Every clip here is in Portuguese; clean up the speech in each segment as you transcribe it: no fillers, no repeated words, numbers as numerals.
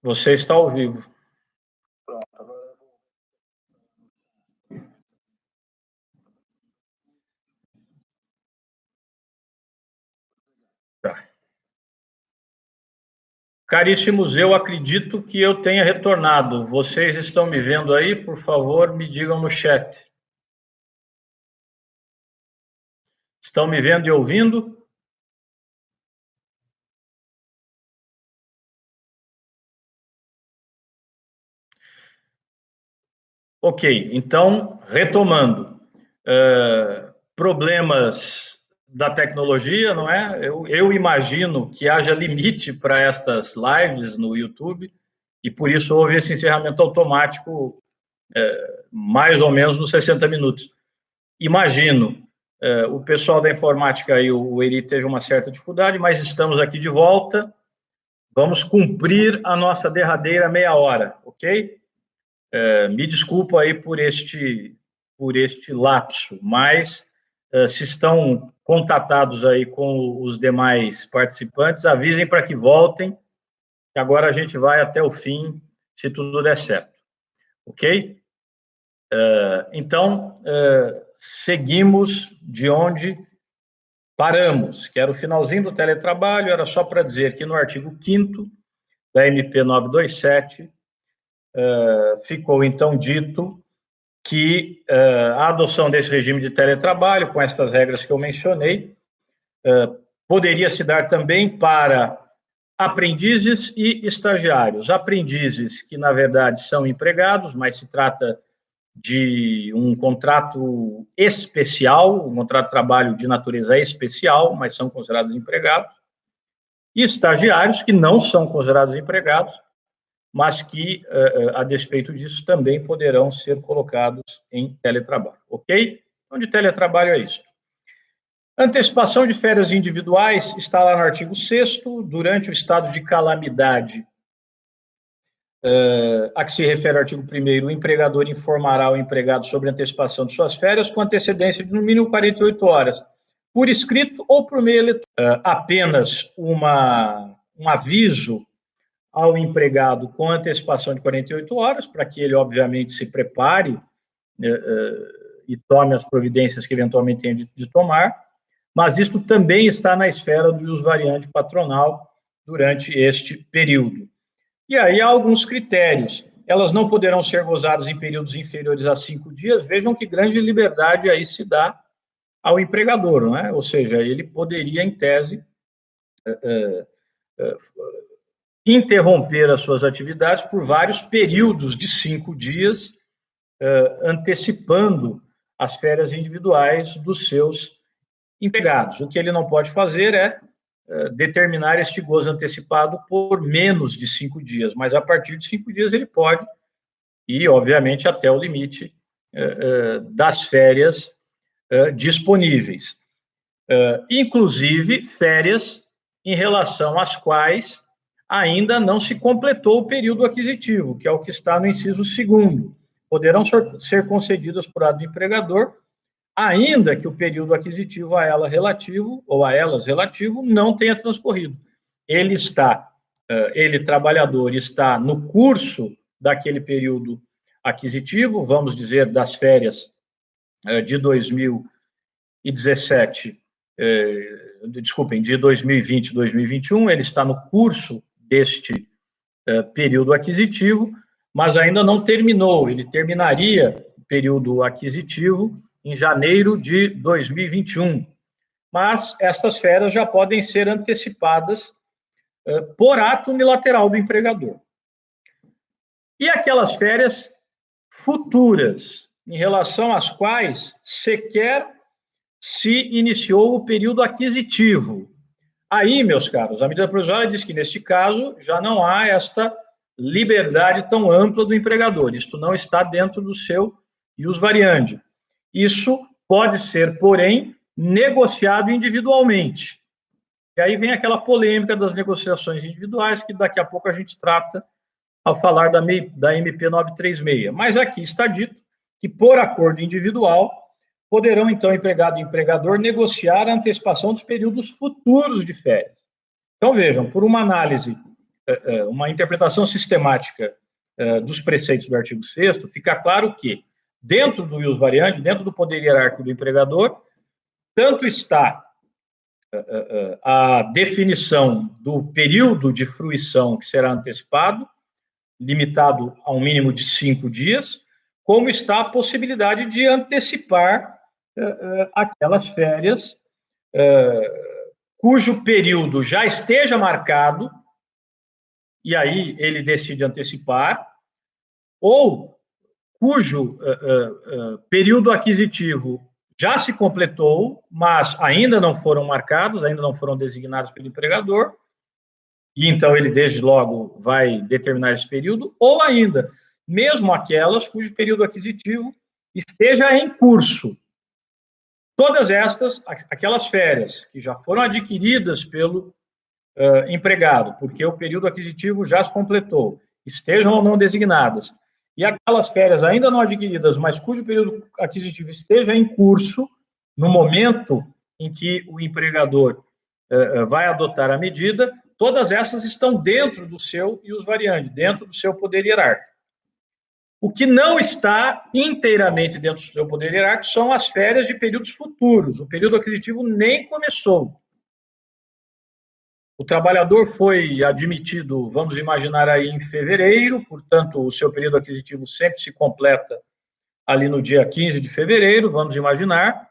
Você está ao vivo. Pronto, agora eu vou... Tá. Caríssimos, eu acredito que eu tenha retornado. Vocês estão me vendo aí? Por favor, me digam no chat. Estão me vendo e ouvindo? Ok, então, retomando. Problemas da tecnologia, não é? Eu imagino que haja limite para estas lives no YouTube, e por isso houve esse encerramento automático, mais ou menos nos 60 minutos. Imagino, o pessoal da informática aí, o Eri teve uma certa dificuldade, mas estamos aqui de volta, vamos cumprir a nossa derradeira meia hora, ok? Me desculpo aí por este lapso, mas se estão contatados aí com os demais participantes, avisem para que voltem, que agora a gente vai até o fim, se tudo der certo, ok? Então, seguimos de onde paramos, que era o finalzinho do teletrabalho, era só para dizer que no artigo 5º da MP 927, ficou então dito que a adoção desse regime de teletrabalho, com estas regras que eu mencionei, poderia se dar também para aprendizes e estagiários. Aprendizes que, na verdade, são empregados, mas se trata de um contrato especial, um contrato de trabalho de natureza especial, mas são considerados empregados, e estagiários que não são considerados empregados, mas que, a despeito disso, também poderão ser colocados em teletrabalho, ok? Então, de teletrabalho é isso. Antecipação de férias individuais está lá no artigo 6º, durante o estado de calamidade, a que se refere o artigo 1º, o empregador informará o empregado sobre a antecipação de suas férias com antecedência de no mínimo 48 horas, por escrito ou por meio eletrônico. Apenas um aviso ao empregado com antecipação de 48 horas, para que ele, obviamente, se prepare e tome as providências que eventualmente tenha de tomar, mas isto também está na esfera do iusvariante patronal durante este período. E aí há alguns critérios. Elas não poderão ser gozadas em períodos inferiores a 5 dias. Vejam que grande liberdade aí se dá ao empregador, não é? Ou seja, ele poderia, em tese, interromper as suas atividades por vários períodos de 5 dias, antecipando as férias individuais dos seus empregados. O que ele não pode fazer é determinar este gozo antecipado por menos de 5 dias, mas a partir de 5 dias ele pode, e obviamente até o limite das férias disponíveis. Inclusive férias em relação às quais ainda não se completou o período aquisitivo, que é o que está no inciso 2º. Poderão ser concedidas por lado do empregador, ainda que o período aquisitivo a ela relativo, ou a elas relativo, não tenha transcorrido. Ele, trabalhador, está no curso daquele período aquisitivo, vamos dizer, das férias de 2017, de 2020 e 2021, ele está no curso deste período aquisitivo, mas ainda não terminou, ele terminaria o período aquisitivo em janeiro de 2021. Mas estas férias já podem ser antecipadas por ato unilateral do empregador. E aquelas férias futuras, em relação às quais sequer se iniciou o período aquisitivo. Aí, meus caros, a medida provisória diz que, neste caso, já não há esta liberdade tão ampla do empregador. Isto não está dentro do seu ius variandi. Isso pode ser, porém, negociado individualmente. E aí vem aquela polêmica das negociações individuais, que daqui a pouco a gente trata ao falar da MP 936. Mas aqui está dito que, por acordo individual, poderão, então, empregado e empregador negociar a antecipação dos períodos futuros de férias. Então, vejam, por uma análise uma interpretação sistemática dos preceitos do artigo 6º, fica claro que, dentro do ius variandi, dentro do poder hierárquico do empregador, tanto está a definição do período de fruição que será antecipado, limitado a um mínimo de 5 dias, como está a possibilidade de antecipar aquelas férias cujo período já esteja marcado, e aí ele decide antecipar, ou cujo período aquisitivo já se completou, mas ainda não foram marcados, ainda não foram designados pelo empregador, e então ele, desde logo, vai determinar esse período, ou ainda, mesmo aquelas cujo período aquisitivo esteja em curso. Todas estas, aquelas férias que já foram adquiridas pelo empregado, porque o período aquisitivo já se completou, estejam ou não designadas, e aquelas férias ainda não adquiridas, mas cujo período aquisitivo esteja em curso, no momento em que o empregador vai adotar a medida, todas essas estão dentro do seu ius variandi, dentro do seu poder hierárquico. O que não está inteiramente dentro do seu poder hierárquico são as férias de períodos futuros. O período aquisitivo nem começou. O trabalhador foi admitido, vamos imaginar aí, em fevereiro, portanto, o seu período aquisitivo sempre se completa ali no dia 15 de fevereiro, vamos imaginar.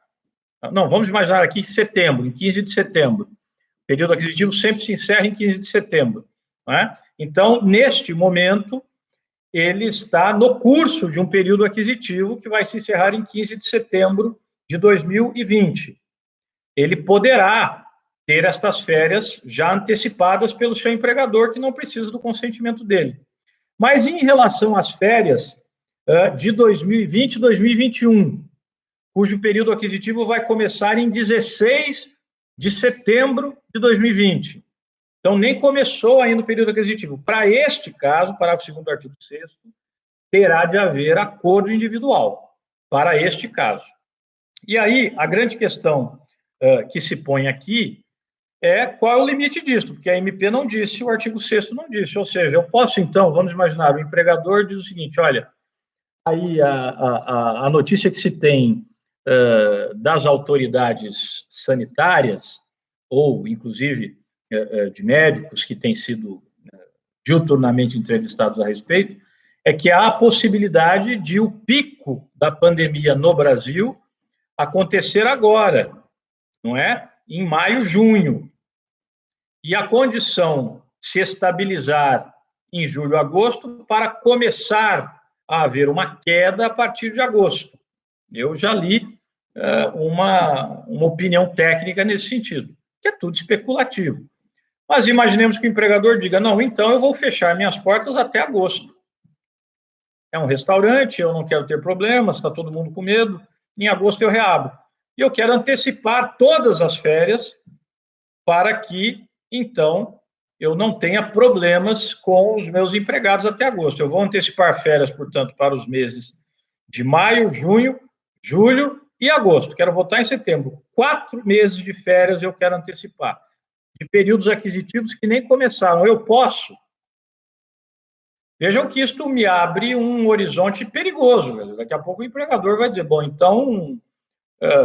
Não, vamos imaginar aqui setembro, em 15 de setembro. O período aquisitivo sempre se encerra em 15 de setembro. Não é? Então, neste momento, ele está no curso de um período aquisitivo que vai se encerrar em 15 de setembro de 2020. Ele poderá ter estas férias já antecipadas pelo seu empregador, que não precisa do consentimento dele. Mas em relação às férias de 2020 e 2021, cujo período aquisitivo vai começar em 16 de setembro de 2020. Então, nem começou ainda o período aquisitivo. Para este caso, parágrafo 2º do artigo 6º, terá de haver acordo individual para este caso. E aí, a grande questão que se põe aqui é qual é o limite disso, porque a MP não disse, o artigo 6º não disse. Ou seja, eu posso, então, vamos imaginar, o empregador diz o seguinte, olha, aí a notícia que se tem das autoridades sanitárias, ou, inclusive, de médicos que têm sido diuturnamente entrevistados a respeito, é que há a possibilidade de o pico da pandemia no Brasil acontecer agora, não é? Em maio, junho. E a condição se estabilizar em julho, agosto, para começar a haver uma queda a partir de agosto. Eu já li uma opinião técnica nesse sentido, que é tudo especulativo. Mas imaginemos que o empregador diga, não, então eu vou fechar minhas portas até agosto. É um restaurante, eu não quero ter problemas, está todo mundo com medo, em agosto eu reabro. E eu quero antecipar todas as férias para que, então, eu não tenha problemas com os meus empregados até agosto. Eu vou antecipar férias, portanto, para os meses de maio, junho, julho e agosto. Quero votar em setembro. 4 meses de férias eu quero antecipar. De períodos aquisitivos que nem começaram. Eu posso? Vejam que isto me abre um horizonte perigoso. Daqui a pouco o empregador vai dizer, bom, então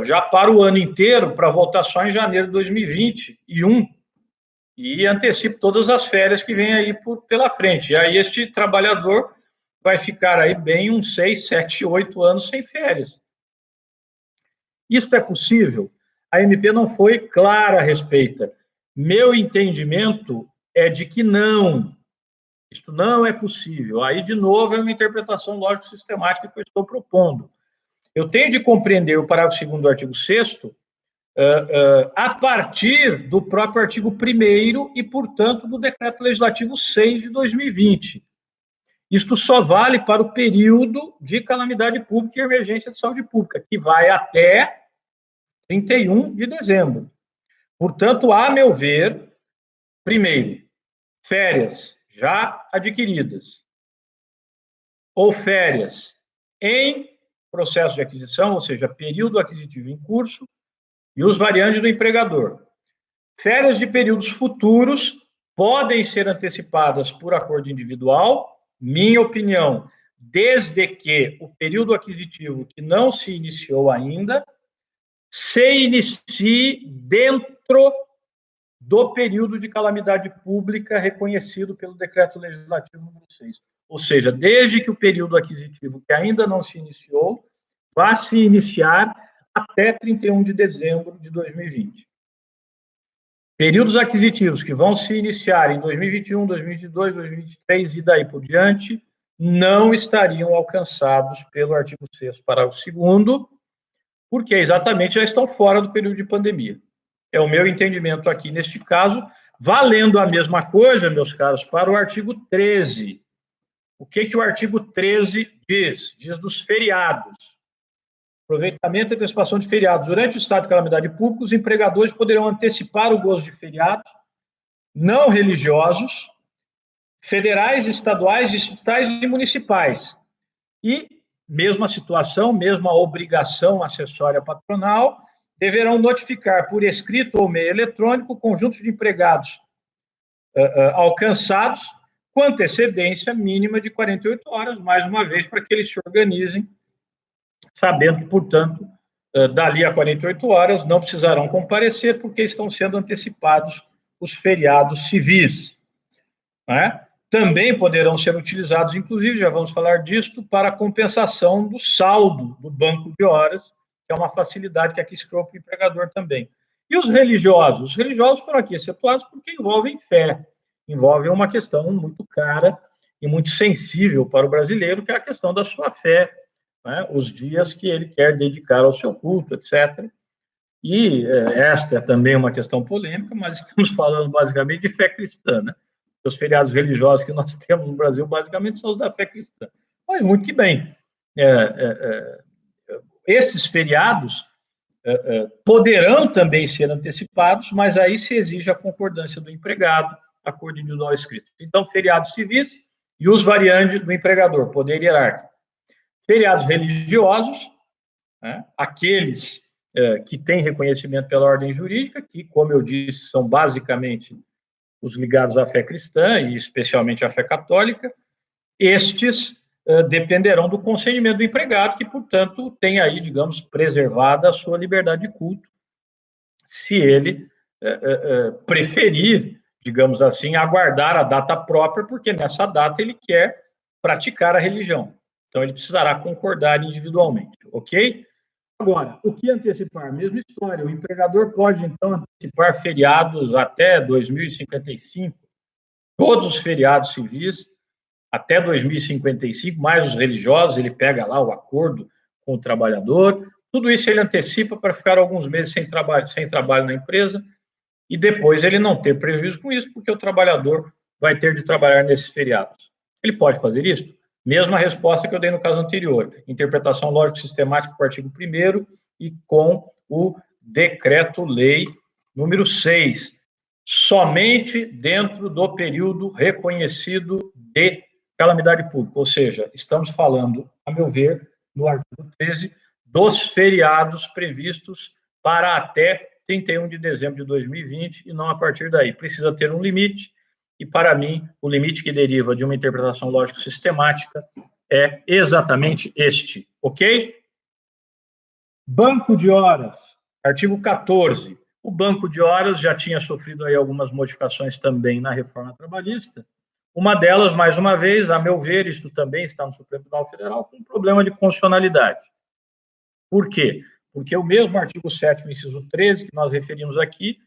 já para o ano inteiro para voltar só em janeiro de 2021 e antecipo todas as férias que vêm aí pela frente. E aí este trabalhador vai ficar aí bem uns 6, 7, 8 anos sem férias. Isto é possível? A MP não foi clara a respeito. Meu entendimento é de que não. Isto não é possível. Aí, de novo, é uma interpretação lógico-sistemática que eu estou propondo. Eu tenho de compreender o parágrafo 2º do artigo 6º a partir do próprio artigo 1º e, portanto, do Decreto Legislativo 6 de 2020. Isto só vale para o período de calamidade pública e emergência de saúde pública, que vai até 31 de dezembro. Portanto, a meu ver, primeiro, férias já adquiridas ou férias em processo de aquisição, ou seja, período aquisitivo em curso, e os variantes do empregador. Férias de períodos futuros podem ser antecipadas por acordo individual, minha opinião, desde que o período aquisitivo que não se iniciou ainda se inicie dentro do período de calamidade pública reconhecido pelo Decreto Legislativo número 6. Ou seja, desde que o período aquisitivo que ainda não se iniciou vá se iniciar até 31 de dezembro de 2020. Períodos aquisitivos que vão se iniciar em 2021, 2022, 2023 e daí por diante não estariam alcançados pelo artigo 6º, parágrafo 2º, porque exatamente já estão fora do período de pandemia. É o meu entendimento aqui neste caso, valendo a mesma coisa, meus caros, para o artigo 13. O que o artigo 13 diz? Diz dos feriados. Aproveitamento e antecipação de feriados. Durante o estado de calamidade pública, os empregadores poderão antecipar o gozo de feriados não religiosos, federais, estaduais, distritais e municipais. E, mesma situação, mesma obrigação acessória patronal, deverão notificar por escrito ou meio eletrônico o conjunto de empregados alcançados com antecedência mínima de 48 horas, mais uma vez, para que eles se organizem, sabendo que, portanto, dali a 48 horas não precisarão comparecer, porque estão sendo antecipados os feriados civis. Né? Também poderão ser utilizados, inclusive, já vamos falar disto, para a compensação do saldo do banco de horas, que é uma facilidade que aqui se criou para o empregador também. E os religiosos? Os religiosos foram aqui excetuados porque envolvem fé, envolvem uma questão muito cara e muito sensível para o brasileiro, que é a questão da sua fé, né? Os dias que ele quer dedicar ao seu culto, etc. E esta é também uma questão polêmica, mas estamos falando basicamente de fé cristã, né? Os feriados religiosos que nós temos no Brasil, basicamente, são os da fé cristã. Mas muito que bem. Estes feriados poderão também ser antecipados, mas aí se exige a concordância do empregado, acordo individual escrito. Então, feriados civis e os variantes do empregador, poder hierárquico. Feriados religiosos, né, aqueles que têm reconhecimento pela ordem jurídica, que, como eu disse, são basicamente os ligados à fé cristã, e especialmente à fé católica, estes dependerão do consentimento do empregado, que, portanto, tem aí, digamos, preservada a sua liberdade de culto, se ele preferir, digamos assim, aguardar a data própria, porque nessa data ele quer praticar a religião. Então, ele precisará concordar individualmente, ok? Agora, o que antecipar? Mesma história, o empregador pode, então, antecipar feriados até 2055, todos os feriados civis, até 2055, mais os religiosos, ele pega lá o acordo com o trabalhador, tudo isso ele antecipa para ficar alguns meses sem trabalho na empresa, e depois ele não ter prejuízo com isso, porque o trabalhador vai ter de trabalhar nesses feriados. Ele pode fazer isso? Mesma resposta que eu dei no caso anterior, interpretação lógico-sistemática com o artigo 1º e com o decreto-lei número 6, somente dentro do período reconhecido de calamidade pública, ou seja, estamos falando, a meu ver, no artigo 13, dos feriados previstos para até 31 de dezembro de 2020 e não a partir daí. Precisa ter um limite, e, para mim, o limite que deriva de uma interpretação lógico-sistemática é exatamente este, ok? Banco de horas, artigo 14. O banco de horas já tinha sofrido aí algumas modificações também na reforma trabalhista. Uma delas, mais uma vez, a meu ver, isto também está no Supremo Tribunal Federal, com um problema de constitucionalidade. Por quê? Porque o mesmo artigo 7º, inciso 13, que nós referimos aqui,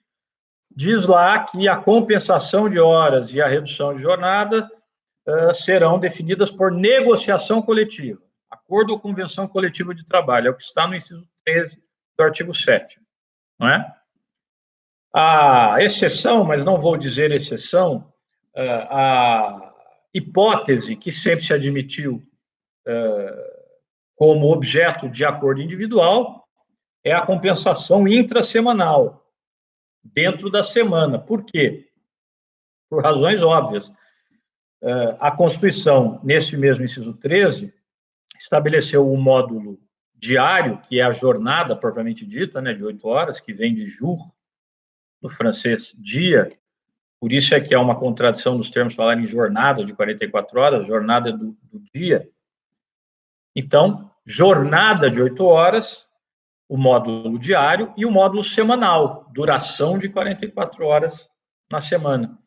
diz lá que a compensação de horas e a redução de jornada serão definidas por negociação coletiva, acordo ou convenção coletiva de trabalho, é o que está no inciso 13 do artigo 7º, não é? A exceção, mas não vou dizer exceção, a hipótese que sempre se admitiu como objeto de acordo individual é a compensação intrasemanal, dentro da semana. Por quê? Por razões óbvias. A Constituição, nesse mesmo inciso 13, estabeleceu um módulo diário, que é a jornada propriamente dita, né, de 8 horas, que vem de jour, do francês dia, por isso é que é uma contradição nos termos falar em jornada de 44 horas, jornada do dia. Então, jornada de 8 horas, o módulo diário e o módulo semanal, duração de 44 horas na semana.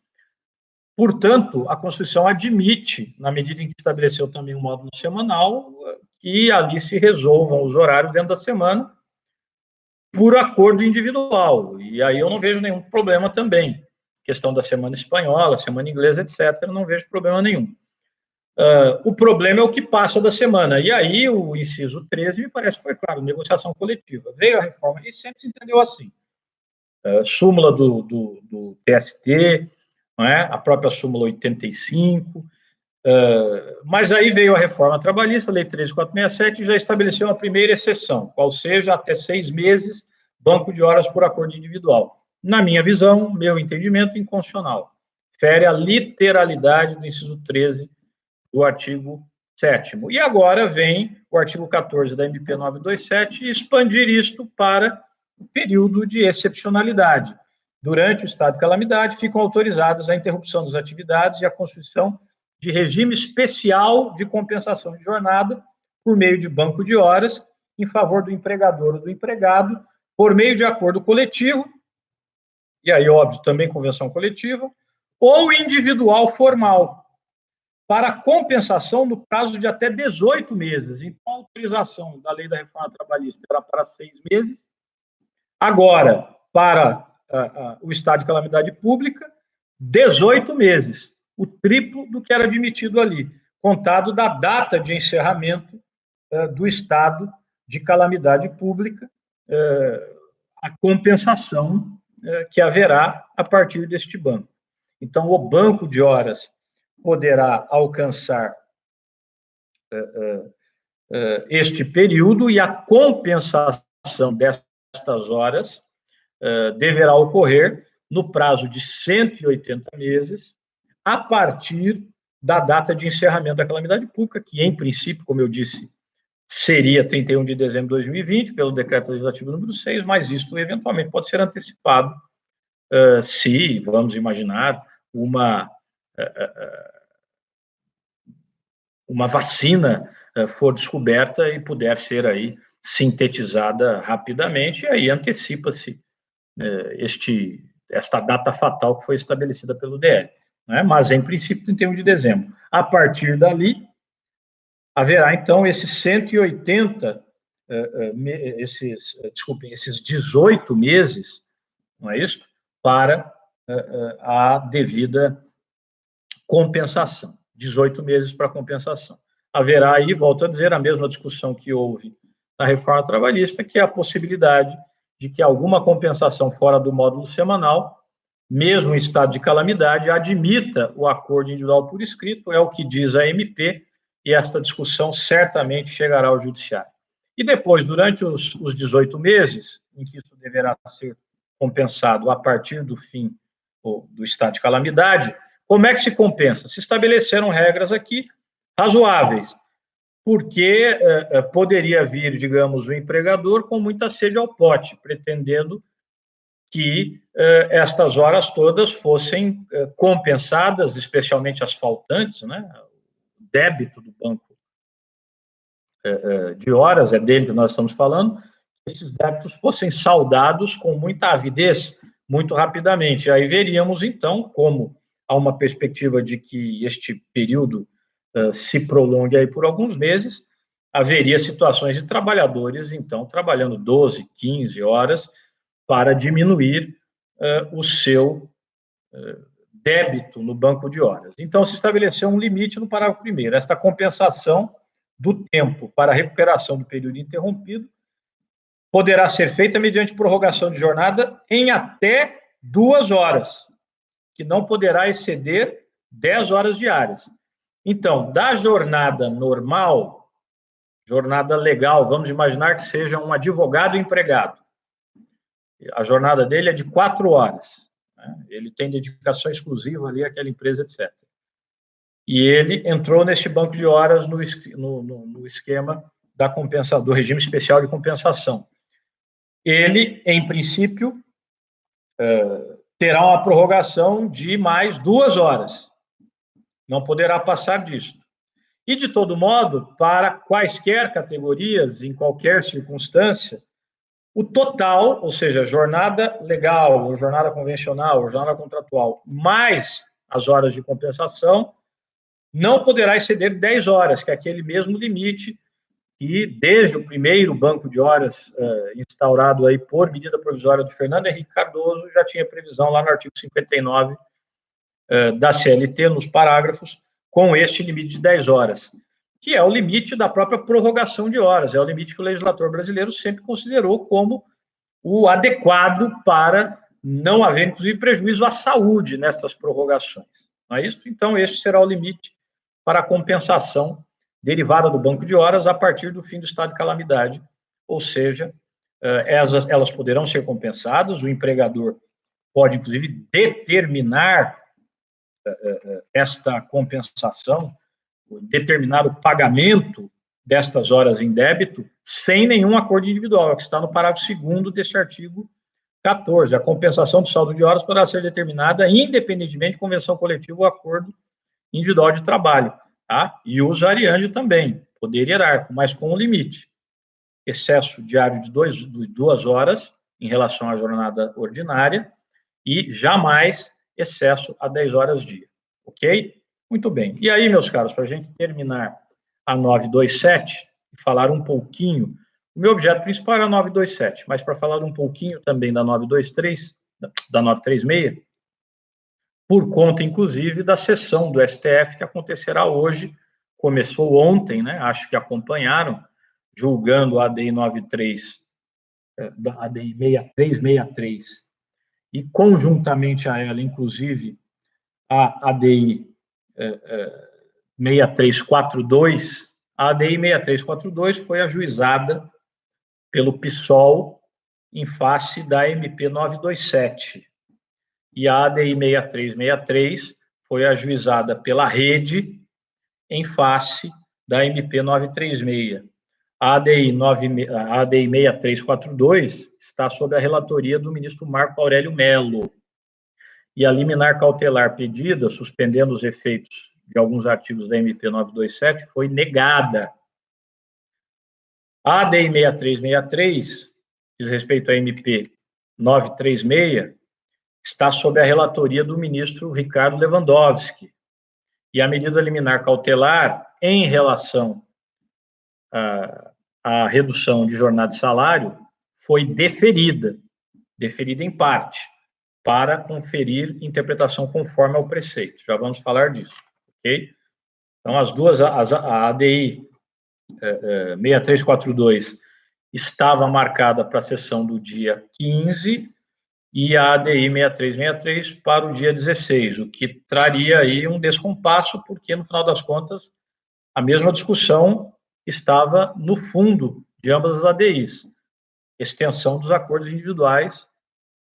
Portanto, a Constituição admite, na medida em que estabeleceu também um módulo semanal, que ali se resolvam os horários dentro da semana por acordo individual. E aí eu não vejo nenhum problema também. Questão da semana espanhola, semana inglesa, etc., não vejo problema nenhum. O problema é o que passa da semana. E aí o inciso 13 me parece que foi claro, negociação coletiva. Veio a reforma e sempre se entendeu assim. Súmula do TST, não é? A própria súmula 85, mas aí veio a reforma trabalhista, lei 13.467, e já estabeleceu uma primeira exceção, qual seja até 6 meses, banco de horas por acordo individual. Na minha visão, meu entendimento, inconstitucional. Fere a literalidade do inciso 13 do artigo 7º. E agora vem o artigo 14 da MP 927 e expandir isto para o período de excepcionalidade. Durante o estado de calamidade, ficam autorizadas a interrupção das atividades e a constituição de regime especial de compensação de jornada por meio de banco de horas em favor do empregador ou do empregado, por meio de acordo coletivo, e aí, óbvio, também convenção coletiva, ou individual formal, para compensação no prazo de até 18 meses. Então, a autorização da lei da reforma trabalhista era para 6 meses, agora, para o estado de calamidade pública, 18 meses, o triplo do que era admitido ali, contado da data de encerramento do estado de calamidade pública, a compensação que haverá a partir deste banco. Então, o banco de horas poderá alcançar este período e a compensação destas horas deverá ocorrer no prazo de 180 meses, a partir da data de encerramento da calamidade pública, que, em princípio, como eu disse, seria 31 de dezembro de 2020, pelo Decreto Legislativo número 6, mas isto, eventualmente, pode ser antecipado se, vamos imaginar, uma vacina for descoberta e puder ser aí sintetizada rapidamente, e aí antecipa-se esta data fatal que foi estabelecida pelo DL. Né? Mas, em princípio, 31 de dezembro. A partir dali, haverá, então, esses 180, esses 18 meses, não é isso? Para a devida compensação. 18 meses para compensação. Haverá aí, volto a dizer, a mesma discussão que houve na reforma trabalhista, que é a possibilidade de que alguma compensação fora do módulo semanal, mesmo em estado de calamidade, admita o acordo individual por escrito, é o que diz a MP, e esta discussão certamente chegará ao judiciário. E depois, durante os 18 meses, em que isso deverá ser compensado a partir do fim do estado de calamidade, como é que se compensa? Se estabeleceram regras aqui razoáveis, porque poderia vir, digamos, o empregador com muita sede ao pote, pretendendo que estas horas todas fossem compensadas, especialmente as faltantes, né? O débito do banco de horas, é dele que nós estamos falando, esses débitos fossem saldados com muita avidez, muito rapidamente. Aí veríamos, então, como há uma perspectiva de que este período se prolongue aí por alguns meses, haveria situações de trabalhadores, então, trabalhando 12, 15 horas para diminuir o seu débito no banco de horas. Então, se estabeleceu um limite no parágrafo 1º. Esta compensação do tempo para a recuperação do período interrompido poderá ser feita mediante prorrogação de jornada em até 2 horas, que não poderá exceder 10 horas diárias. Então, da jornada normal, jornada legal, vamos imaginar que seja um advogado empregado. A jornada dele é de 4 horas. Né? Ele tem dedicação exclusiva ali àquela empresa, etc. E ele entrou neste banco de horas no esquema do regime especial de compensação. Ele, em princípio, terá uma prorrogação de mais 2 horas. Não poderá passar disso. E, de todo modo, para quaisquer categorias, em qualquer circunstância, o total, ou seja, jornada legal, ou jornada convencional, ou jornada contratual, mais as horas de compensação, não poderá exceder 10 horas, que é aquele mesmo limite que, desde o primeiro banco de horas instaurado aí por medida provisória do Fernando Henrique Cardoso, já tinha previsão lá no artigo 59 da CLT, nos parágrafos, com este limite de 10 horas, que é o limite da própria prorrogação de horas, é o limite que o legislador brasileiro sempre considerou como o adequado para não haver, inclusive, prejuízo à saúde nestas prorrogações. Não é isso? Então, este será o limite para a compensação derivada do banco de horas a partir do fim do estado de calamidade, ou seja, elas poderão ser compensadas, o empregador pode, inclusive, determinar esta compensação, determinar o pagamento destas horas em débito sem nenhum acordo individual, que está no parágrafo 2º deste artigo 14. A compensação do saldo de horas poderá ser determinada independentemente de convenção coletiva ou acordo individual de trabalho, tá? E o usuariante também, poder hierárquico, mas com um limite. Excesso diário de 2 horas em relação à jornada ordinária e jamais excesso a 10 horas dia, ok? Muito bem. E aí, meus caros, para a gente terminar a 927 e falar um pouquinho, o meu objeto principal era a 927, mas para falar um pouquinho também da 923, da 936, por conta, inclusive, da sessão do STF que acontecerá hoje, começou ontem, né? Acho que acompanharam, julgando a ADI 93, a ADI 6363, e conjuntamente a ela, inclusive, a ADI 6342, a ADI 6342 foi ajuizada pelo PSOL em face da MP 927. E a ADI 6363 foi ajuizada pela Rede em face da MP 936. A ADI 6342 está sob a relatoria do ministro Marco Aurélio Mello. E a liminar cautelar pedida, suspendendo os efeitos de alguns artigos da MP 927, foi negada. A ADI 6363, diz respeito à MP 936, está sob a relatoria do ministro Ricardo Lewandowski. E a medida liminar cautelar, em relação à redução de jornada e salário, foi deferida em parte, para conferir interpretação conforme ao preceito. Já vamos falar disso, ok? Então, as duas, a ADI 6342 estava marcada para a sessão do dia 15 e a ADI 6363 para o dia 16, o que traria aí um descompasso, porque, no final das contas, a mesma discussão estava no fundo de ambas as ADIs, extensão dos acordos individuais,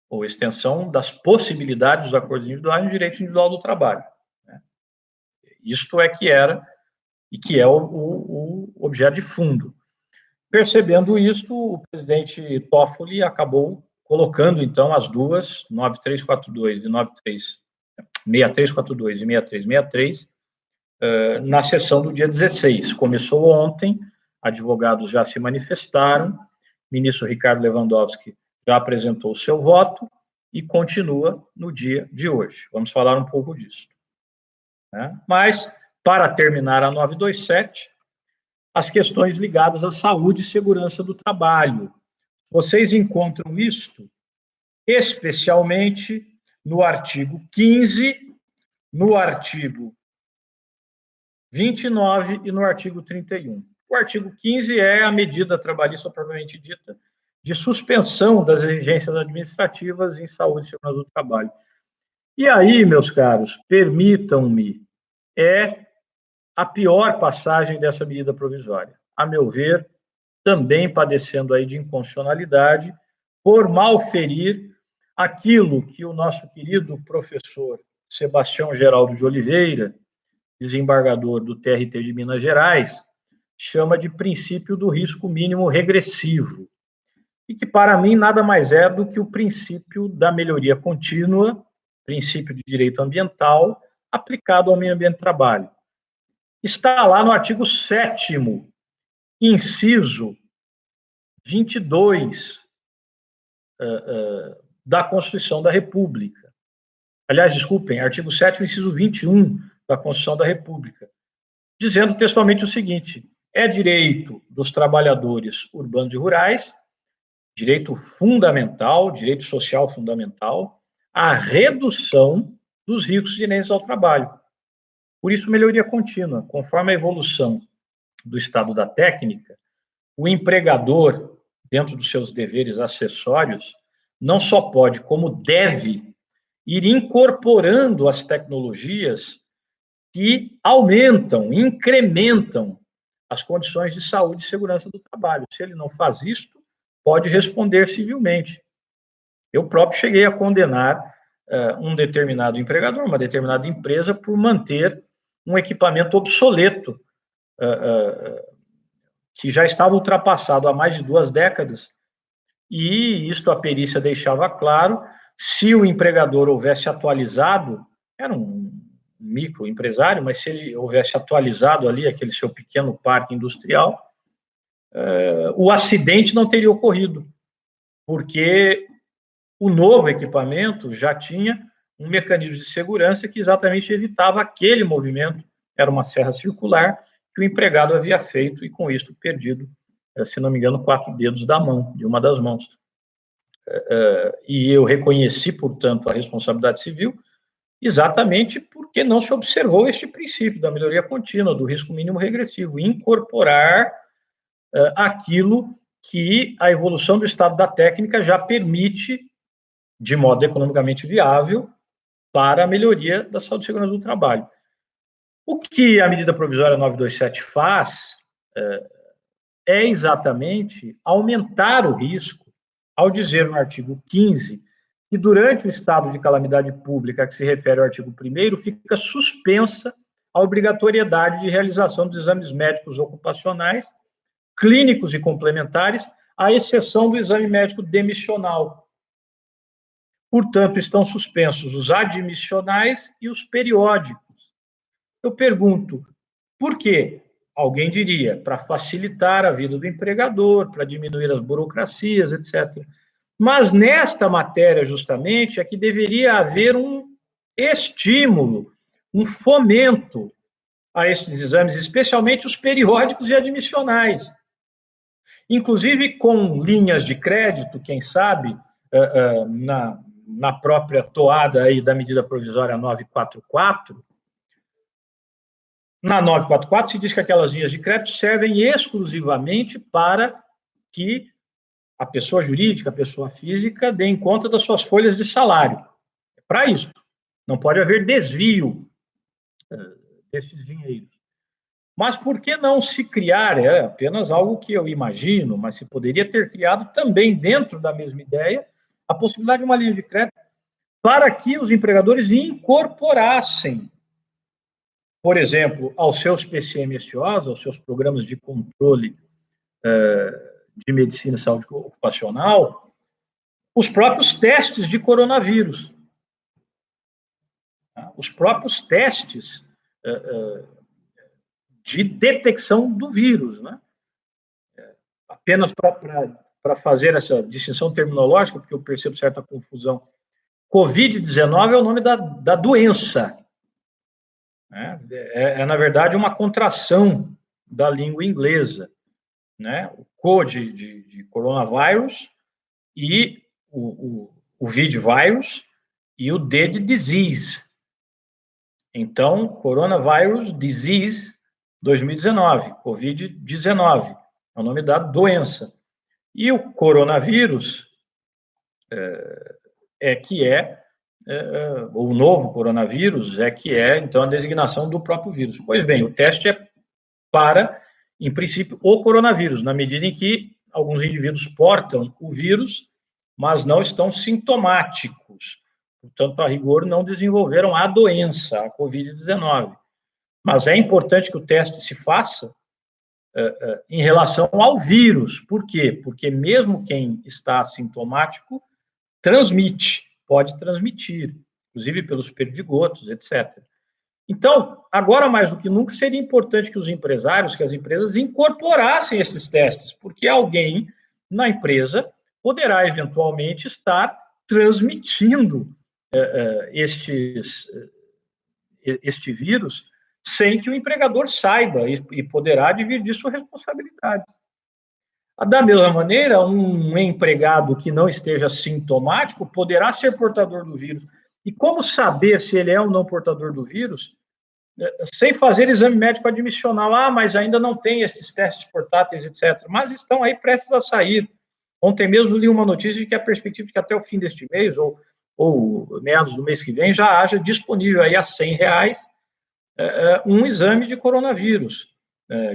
ou extensão das possibilidades dos acordos individuais no direito individual do trabalho. Né? Isto é que era, e que é o objeto de fundo. Percebendo isto, o presidente Toffoli acabou colocando, então, as duas, 9342 e 6342 e 6363, na sessão do dia 16. Começou ontem, advogados já se manifestaram, ministro Ricardo Lewandowski já apresentou o seu voto e continua no dia de hoje. Vamos falar um pouco disso. Né? Mas, para terminar a 927, as questões ligadas à saúde e segurança do trabalho. Vocês encontram isto especialmente no artigo 15, no artigo 29 e no artigo 31. O artigo 15 é a medida trabalhista propriamente dita de suspensão das exigências administrativas em saúde e segurança do trabalho. E aí, meus caros, permitam-me, é a pior passagem dessa medida provisória. A meu ver, também padecendo aí de inconstitucionalidade, por malferir aquilo que o nosso querido professor Sebastião Geraldo de Oliveira, desembargador do TRT de Minas Gerais, chama de princípio do risco mínimo regressivo. e que, para mim, nada mais é do que o princípio da melhoria contínua, princípio de direito ambiental, aplicado ao meio ambiente de trabalho. Está lá no artigo 7º, inciso 22 da Constituição da República. Aliás, desculpem, artigo 7º, inciso 21 da Constituição da República, dizendo textualmente o seguinte: é direito dos trabalhadores urbanos e rurais, direito fundamental, direito social fundamental, a redução dos riscos inerentes ao trabalho. Por isso, melhoria contínua. Conforme a evolução do estado da técnica, o empregador, dentro dos seus deveres acessórios, não só pode, como deve, ir incorporando as tecnologias que aumentam, incrementam as condições de saúde e segurança do trabalho. Se ele não faz isto, pode responder civilmente. Eu próprio cheguei a condenar um determinado empregador, uma determinada empresa, por manter um equipamento obsoleto, que já estava ultrapassado há mais de 2 décadas, e isto a perícia deixava claro. Se o empregador houvesse atualizado, era um microempresário, mas se ele houvesse atualizado ali aquele seu pequeno parque industrial, o acidente não teria ocorrido, porque o novo equipamento já tinha um mecanismo de segurança que exatamente evitava aquele movimento. Era uma serra circular que o empregado havia feito e, com isso, perdido, se não me engano, 4 dedos da mão, de uma das mãos. E eu reconheci, portanto, a responsabilidade civil, exatamente porque não se observou este princípio da melhoria contínua, do risco mínimo regressivo, incorporar aquilo que a evolução do estado da técnica já permite, de modo economicamente viável, para a melhoria da saúde e segurança do trabalho. O que a medida provisória 927 faz é exatamente aumentar o risco, ao dizer no artigo 15 que, durante o estado de calamidade pública a que se refere ao artigo 1º, fica suspensa a obrigatoriedade de realização dos exames médicos ocupacionais, clínicos e complementares, à exceção do exame médico demissional. Portanto, estão suspensos os admissionais e os periódicos. Eu pergunto, por quê? Alguém diria, para facilitar a vida do empregador, para diminuir as burocracias, etc. Mas nesta matéria, justamente, é que deveria haver um estímulo, um fomento a esses exames, especialmente os periódicos e admissionais. Inclusive com linhas de crédito, quem sabe, na própria toada aí da medida provisória 944, na 944 se diz que aquelas linhas de crédito servem exclusivamente para que a pessoa jurídica, a pessoa física, dê conta das suas folhas de salário. É para isso. Não pode haver desvio desses dinheiros. Mas por que não se criar, é apenas algo que eu imagino, mas se poderia ter criado também, dentro da mesma ideia, a possibilidade de uma linha de crédito para que os empregadores incorporassem, por exemplo, aos seus PCMSOs, aos seus programas de controle de medicina e saúde ocupacional, os próprios testes de coronavírus. Os próprios testes de detecção do vírus, né? Apenas para fazer essa distinção terminológica, porque eu percebo certa confusão. Covid-19 é o nome da doença. Né? Na verdade, uma contração da língua inglesa. Né? O CO de coronavírus e o VID-vírus e o D de disease. Então, coronavirus disease 2019, Covid-19, é o nome da doença. E o coronavírus o novo coronavírus então, a designação do próprio vírus. Pois bem, o teste é para, em princípio, o coronavírus, na medida em que alguns indivíduos portam o vírus, mas não estão sintomáticos. Portanto, a rigor, não desenvolveram a doença, a Covid-19. Mas é importante que o teste se faça em relação ao vírus. Por quê? Porque mesmo quem está assintomático pode transmitir, inclusive pelos perdigotos, etc. Então, agora mais do que nunca, seria importante que os empresários, que as empresas incorporassem esses testes, porque alguém na empresa poderá eventualmente estar transmitindo este vírus sem que o empregador saiba e poderá dividir sua responsabilidade. Da mesma maneira, um empregado que não esteja sintomático poderá ser portador do vírus. E como saber se ele é ou não portador do vírus? Sem fazer exame médico admissional. Mas ainda não tem esses testes portáteis, etc. Mas estão aí prestes a sair. Ontem mesmo li uma notícia de que a perspectiva é que até o fim deste mês, ou meados do mês que vem, já haja disponível aí a R$100 um exame de coronavírus,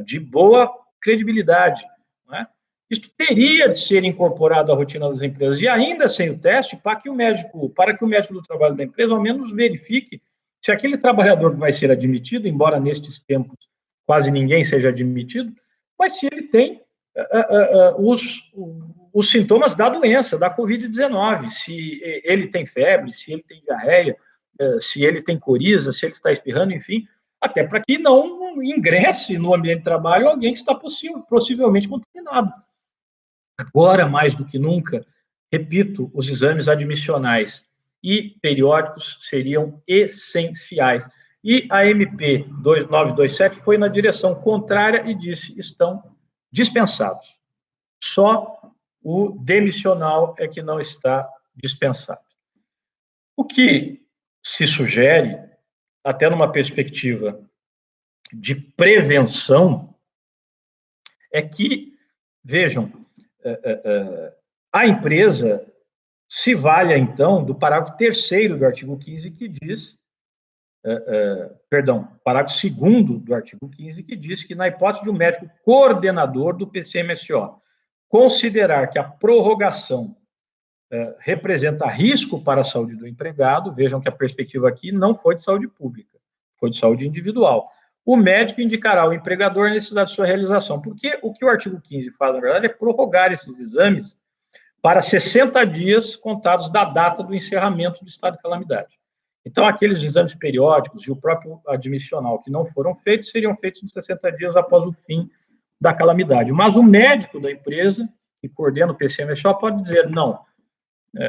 de boa credibilidade. Né? Isso teria de ser incorporado à rotina das empresas, e ainda sem o teste, para que o médico do trabalho da empresa, ao menos, verifique se aquele trabalhador que vai ser admitido, embora nestes tempos quase ninguém seja admitido, mas se ele tem os sintomas da doença, da Covid-19, se ele tem febre, se ele tem diarreia, se ele tem coriza, se ele está espirrando, enfim, até para que não ingresse no ambiente de trabalho alguém que está possivelmente contaminado. Agora, mais do que nunca, repito, os exames admissionais e periódicos seriam essenciais. E a MP 2927 foi na direção contrária e disse: estão dispensados. Só o demissional é que não está dispensado. O que se sugere, até numa perspectiva de prevenção, é que, vejam, a empresa se valha, então, do parágrafo 3º do artigo 15, que diz, parágrafo 2º do artigo 15, que diz que, na hipótese de um médico coordenador do PCMSO considerar que a prorrogação representa risco para a saúde do empregado, vejam que a perspectiva aqui não foi de saúde pública, foi de saúde individual. O médico indicará ao empregador a necessidade de sua realização, porque o que o artigo 15 faz, na verdade, é prorrogar esses exames para 60 dias contados da data do encerramento do estado de calamidade. Então, aqueles exames periódicos e o próprio admissional que não foram feitos, seriam feitos em 60 dias após o fim da calamidade. Mas o médico da empresa, que coordena o PCMSO, pode dizer: não,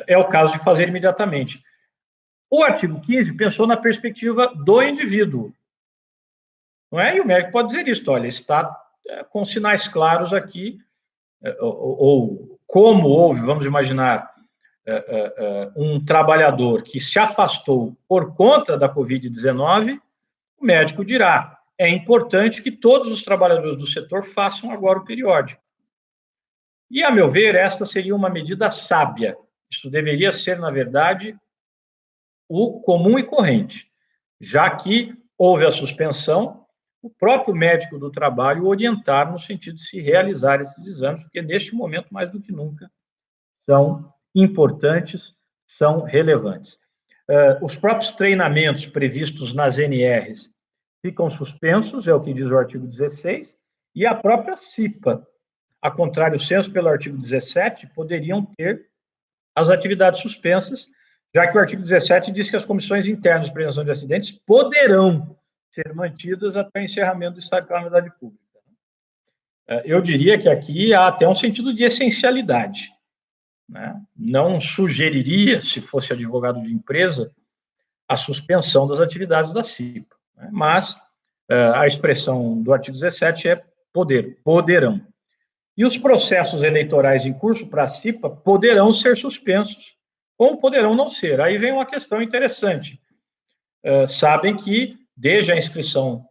é o caso de fazer imediatamente. O artigo 15 pensou na perspectiva do indivíduo, não é? E o médico pode dizer isso: olha, está com sinais claros aqui, ou como houve, vamos imaginar, um trabalhador que se afastou por conta da Covid-19, o médico dirá: é importante que todos os trabalhadores do setor façam agora o periódico. E, a meu ver, essa seria uma medida sábia. Isso deveria ser, na verdade, o comum e corrente, já que houve a suspensão, o próprio médico do trabalho orientar no sentido de se realizar esses exames, porque, neste momento, mais do que nunca, são importantes, são relevantes. Os próprios treinamentos previstos nas NRs ficam suspensos, é o que diz o artigo 16, e a própria CIPA, a contrário senso pelo artigo 17, poderiam ter as atividades suspensas, já que o artigo 17 diz que as comissões internas de prevenção de acidentes poderão ser mantidas até o encerramento do estado de calamidade pública. Eu diria que aqui há até um sentido de essencialidade, né? Não sugeriria, se fosse advogado de empresa, a suspensão das atividades da CIPA, né? Mas a expressão do artigo 17 é poderão. E os processos eleitorais em curso para a CIPA poderão ser suspensos, ou poderão não ser. Aí vem uma questão interessante. Sabem que, desde a inscrição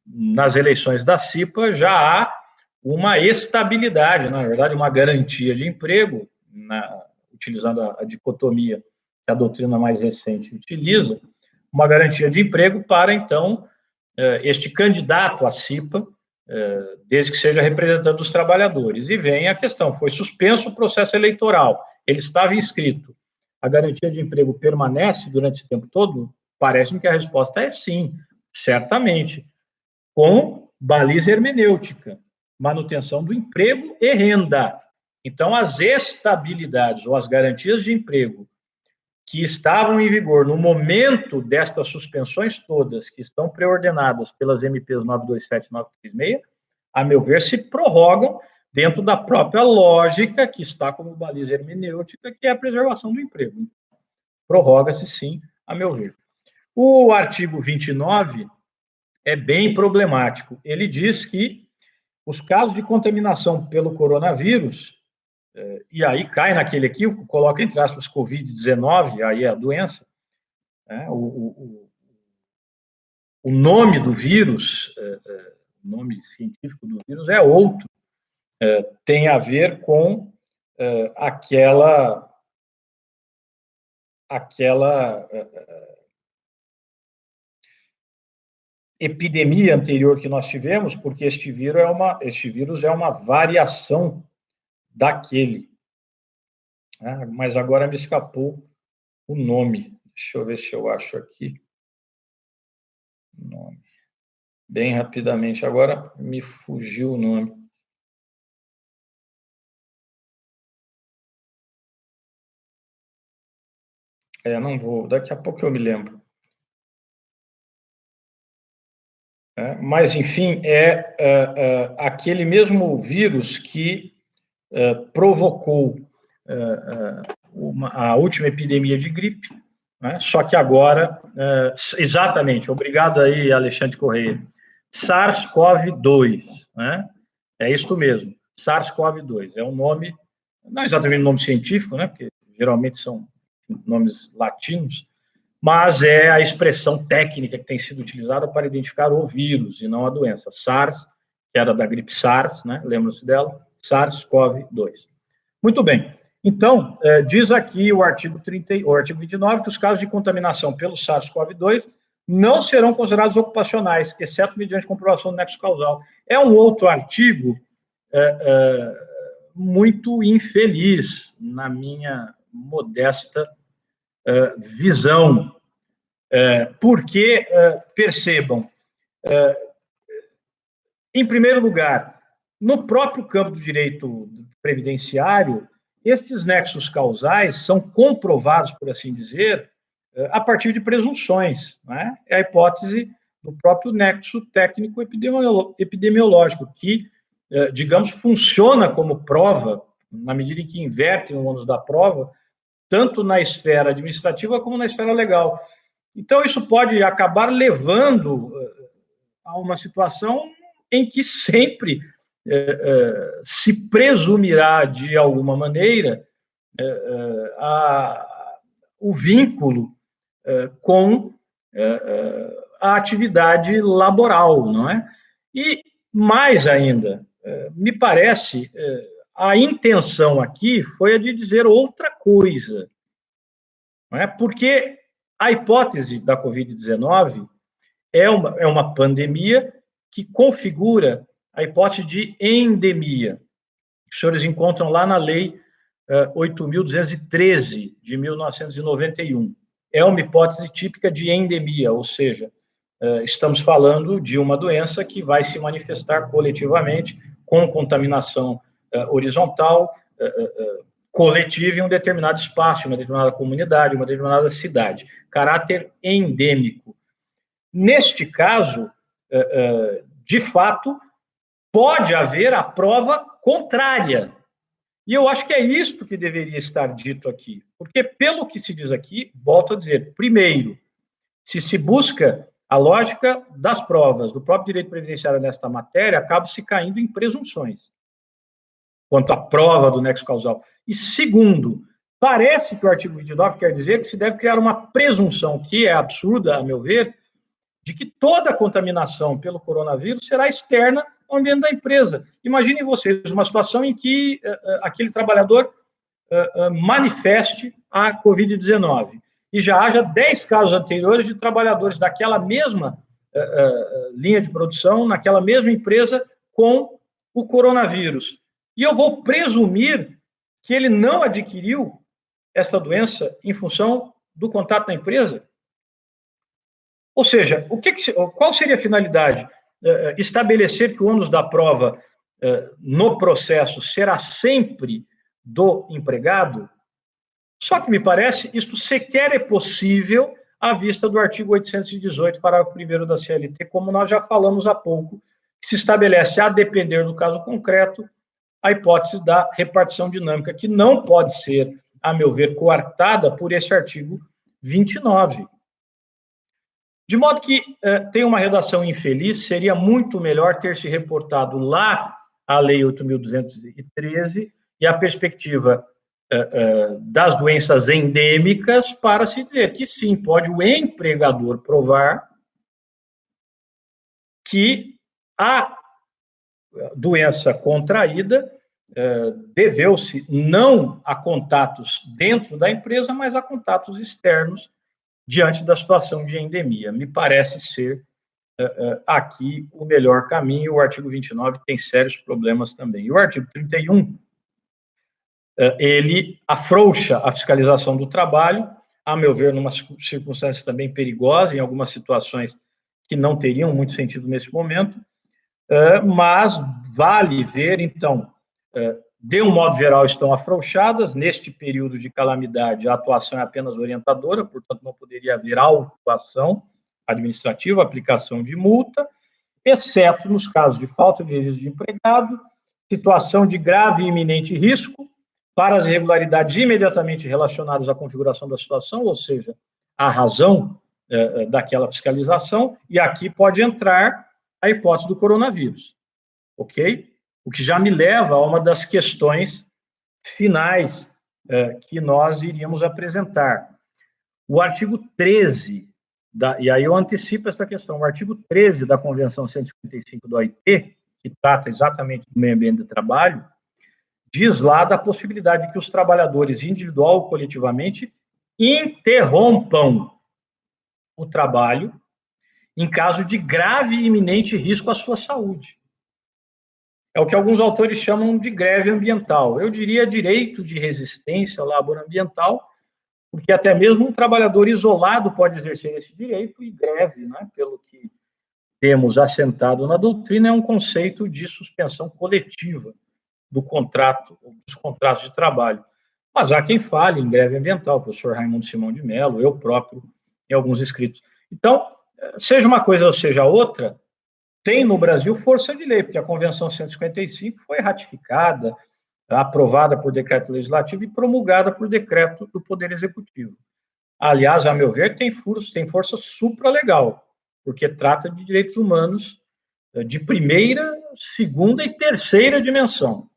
nas eleições da CIPA, já há uma estabilidade, na verdade, uma garantia de emprego, utilizando a dicotomia que a doutrina mais recente utiliza, uma garantia de emprego para, então, este candidato à CIPA, desde que seja representante dos trabalhadores. E vem a questão: foi suspenso o processo eleitoral, ele estava inscrito, a garantia de emprego permanece durante esse tempo todo? Parece-me que a resposta é sim, certamente, com baliza hermenêutica, manutenção do emprego e renda. Então, as estabilidades ou as garantias de emprego que estavam em vigor no momento destas suspensões todas, que estão preordenadas pelas MPs 927 e 936, a meu ver, se prorrogam dentro da própria lógica que está como baliza hermenêutica, que é a preservação do emprego. Prorroga-se, sim, a meu ver. O artigo 29 é bem problemático. Ele diz que os casos de contaminação pelo coronavírus, e aí cai naquele equívoco, coloca entre aspas Covid-19, aí é a doença, né? O nome do vírus, o nome científico do vírus é outro, tem a ver com aquela epidemia anterior que nós tivemos, porque este vírus é uma variação daquele. Mas agora me escapou o nome. Deixa eu ver se eu acho aqui. Nome. Bem rapidamente, agora me fugiu o nome. Não vou, daqui a pouco eu me lembro. Mas, enfim, aquele mesmo vírus que provocou a última epidemia de gripe, né? Só que agora, exatamente, obrigado aí, Alexandre Correia, SARS-CoV-2, né? É isso mesmo, SARS-CoV-2, é um nome, não exatamente um nome científico, né? Porque geralmente são nomes latinos, mas é a expressão técnica que tem sido utilizada para identificar o vírus e não a doença. SARS, que era da gripe SARS, né? Lembram-se dela? SARS-CoV-2. Muito bem. Então, diz aqui o artigo 29 que os casos de contaminação pelo SARS-CoV-2 não serão considerados ocupacionais, exceto mediante comprovação do nexo causal. É um outro artigo muito infeliz, na minha modesta visão, porque, percebam, em primeiro lugar, no próprio campo do direito previdenciário, estes nexos causais são comprovados, por assim dizer, a partir de presunções, né? É a hipótese do próprio nexo técnico epidemiológico, que, digamos, funciona como prova, na medida em que invertem o ônus da prova, tanto na esfera administrativa como na esfera legal. Então, isso pode acabar levando a uma situação em que sempre se presumirá, de alguma maneira, o vínculo com a atividade laboral, não é? E, mais ainda, me parece, a intenção aqui foi a de dizer outra coisa, não é? Porque a hipótese da Covid-19 é uma pandemia que configura a hipótese de endemia. Os senhores encontram lá na Lei 8.213, de 1991. É uma hipótese típica de endemia, ou seja, estamos falando de uma doença que vai se manifestar coletivamente com contaminação horizontal, coletiva em um determinado espaço, uma determinada comunidade, uma determinada cidade. Caráter endêmico. Neste caso, de fato, pode haver a prova contrária. E eu acho que é isto que deveria estar dito aqui. Porque, pelo que se diz aqui, volto a dizer, primeiro, se busca a lógica das provas do próprio direito previdenciário nesta matéria, acaba se caindo em presunções quanto à prova do nexo causal. E, segundo, parece que o artigo 29 quer dizer que se deve criar uma presunção, que é absurda, a meu ver, de que toda a contaminação pelo coronavírus será externa ao ambiente da empresa. Imaginem vocês uma situação em que aquele trabalhador manifeste a Covid-19 e já haja 10 casos anteriores de trabalhadores daquela mesma linha de produção, naquela mesma empresa, com o coronavírus. E eu vou presumir que ele não adquiriu esta doença em função do contato na empresa? Ou seja, qual seria a finalidade? estabelecer que o ônus da prova no processo será sempre do empregado, só que me parece isto sequer é possível à vista do artigo 818, parágrafo 1º da CLT, como nós já falamos há pouco, que se estabelece, a depender do caso concreto, a hipótese da repartição dinâmica, que não pode ser, a meu ver, coartada por esse artigo 29. De modo que tem uma redação infeliz, seria muito melhor ter se reportado lá a Lei 8.213 e a perspectiva das doenças endêmicas para se dizer que sim, pode o empregador provar que a doença contraída deveu-se não a contatos dentro da empresa, mas a contatos externos diante da situação de endemia. Me parece ser aqui o melhor caminho. O artigo 29 tem sérios problemas também. E o artigo 31, ele afrouxa a fiscalização do trabalho, a meu ver, numa circunstância também perigosa, em algumas situações que não teriam muito sentido nesse momento, mas vale ver, então, de um modo geral, estão afrouxadas. Neste período de calamidade, a atuação é apenas orientadora, portanto, não poderia haver autuação administrativa, aplicação de multa, exceto nos casos de falta de registro de empregado, situação de grave e iminente risco para as irregularidades imediatamente relacionadas à configuração da situação, ou seja, a razão daquela fiscalização, e aqui pode entrar a hipótese do coronavírus, ok? O que já me leva a uma das questões finais que nós iríamos apresentar. O artigo 13, e aí eu antecipo essa questão, o artigo 13 da Convenção 155 da OIT, que trata exatamente do meio ambiente de trabalho, diz lá da possibilidade de que os trabalhadores, individual ou coletivamente, interrompam o trabalho em caso de grave e iminente risco à sua saúde. É o que alguns autores chamam de greve ambiental. Eu diria direito de resistência ao labor ambiental, porque até mesmo um trabalhador isolado pode exercer esse direito, e greve, né, pelo que temos assentado na doutrina, é um conceito de suspensão coletiva do contrato, dos contratos de trabalho. Mas há quem fale em greve ambiental, o professor Raimundo Simão de Mello, eu próprio, em alguns escritos. Então, seja uma coisa ou seja outra, tem no Brasil força de lei, porque a Convenção 155 foi ratificada, aprovada por decreto legislativo e promulgada por decreto do Poder Executivo. Aliás, a meu ver, tem força supralegal, porque trata de direitos humanos de primeira, segunda e terceira dimensão.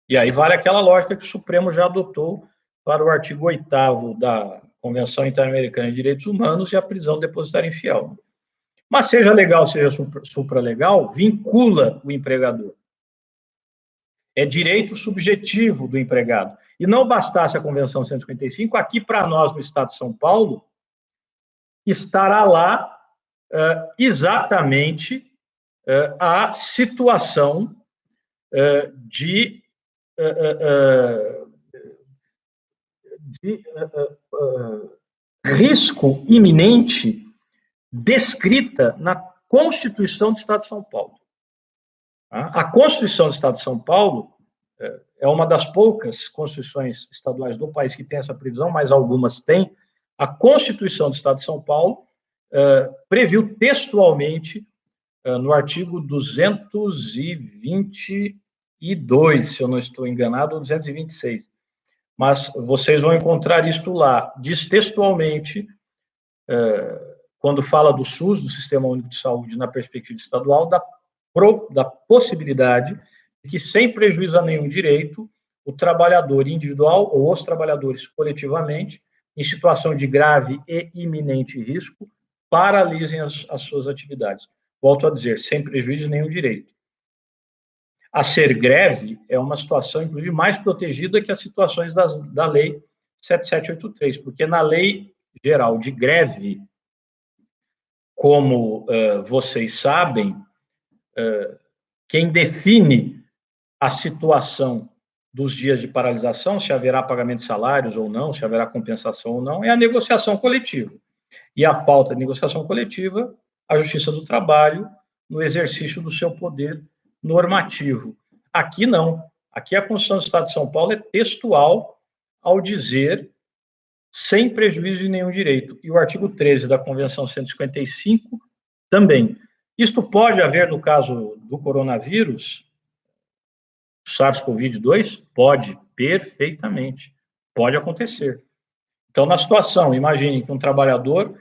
E aí vale aquela lógica que o Supremo já adotou para o artigo 8º da Convenção Interamericana de Direitos Humanos e a prisão depositária infiel. Mas seja legal, seja supralegal, vincula o empregador. É direito subjetivo do empregado. E não bastasse a Convenção 155, aqui para nós, no Estado de São Paulo, estará lá exatamente a situação de risco iminente descrita na Constituição do Estado de São Paulo. A Constituição do Estado de São Paulo é uma das poucas constituições estaduais do país que tem essa previsão, mas algumas têm. A Constituição do Estado de São Paulo previu textualmente, no artigo 222, se eu não estou enganado, ou 226, mas vocês vão encontrar isto lá, diz textualmente, quando fala do SUS, do Sistema Único de Saúde, na perspectiva estadual, da possibilidade de que, sem prejuízo a nenhum direito, o trabalhador individual ou os trabalhadores coletivamente, em situação de grave e iminente risco, paralisem as suas atividades. Volto a dizer, sem prejuízo a nenhum direito. A ser greve é uma situação, inclusive, mais protegida que as situações da Lei 7783, porque na Lei Geral de Greve, como vocês sabem, quem define a situação dos dias de paralisação, se haverá pagamento de salários ou não, se haverá compensação ou não, é a negociação coletiva. E a falta de negociação coletiva, a Justiça do Trabalho no exercício do seu poder normativo. Aqui não. Aqui a Constituição do Estado de São Paulo é textual ao dizer sem prejuízo de nenhum direito. E o artigo 13 da Convenção 155 também. Isto pode haver no caso do coronavírus, SARS-CoV-2? Pode, perfeitamente. Pode acontecer. Então, na situação, imagine que um trabalhador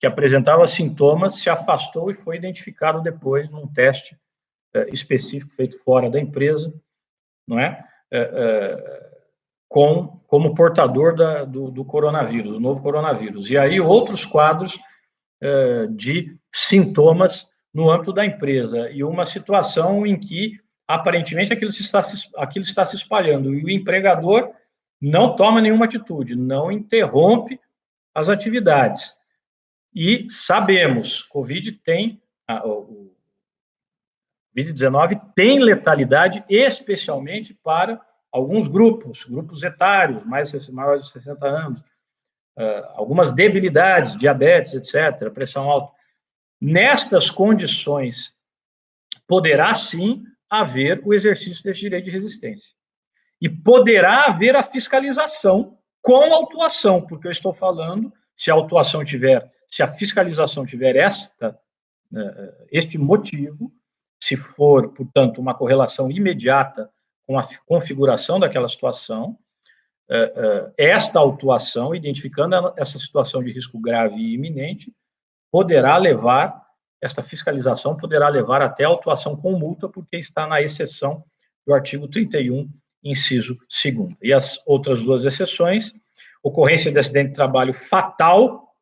que apresentava sintomas se afastou e foi identificado depois num teste específico feito fora da empresa, não é? Como portador do coronavírus, do novo coronavírus. E aí outros quadros de sintomas no âmbito da empresa. E uma situação em que, aparentemente, aquilo está se espalhando. E o empregador não toma nenhuma atitude, não interrompe as atividades. E sabemos, Covid-19 tem letalidade, especialmente para alguns grupos etários, maiores de 60 anos, algumas debilidades, diabetes, etc., pressão alta. Nestas condições, poderá sim haver o exercício desse direito de resistência. E poderá haver a fiscalização com autuação, porque eu estou falando, se a fiscalização tiver este motivo, se for, portanto, uma correlação imediata com a configuração daquela situação, esta autuação, identificando essa situação de risco grave e iminente, esta fiscalização poderá levar até a autuação com multa, porque está na exceção do artigo 31, inciso 2º. E as outras duas exceções, ocorrência de acidente de trabalho fatal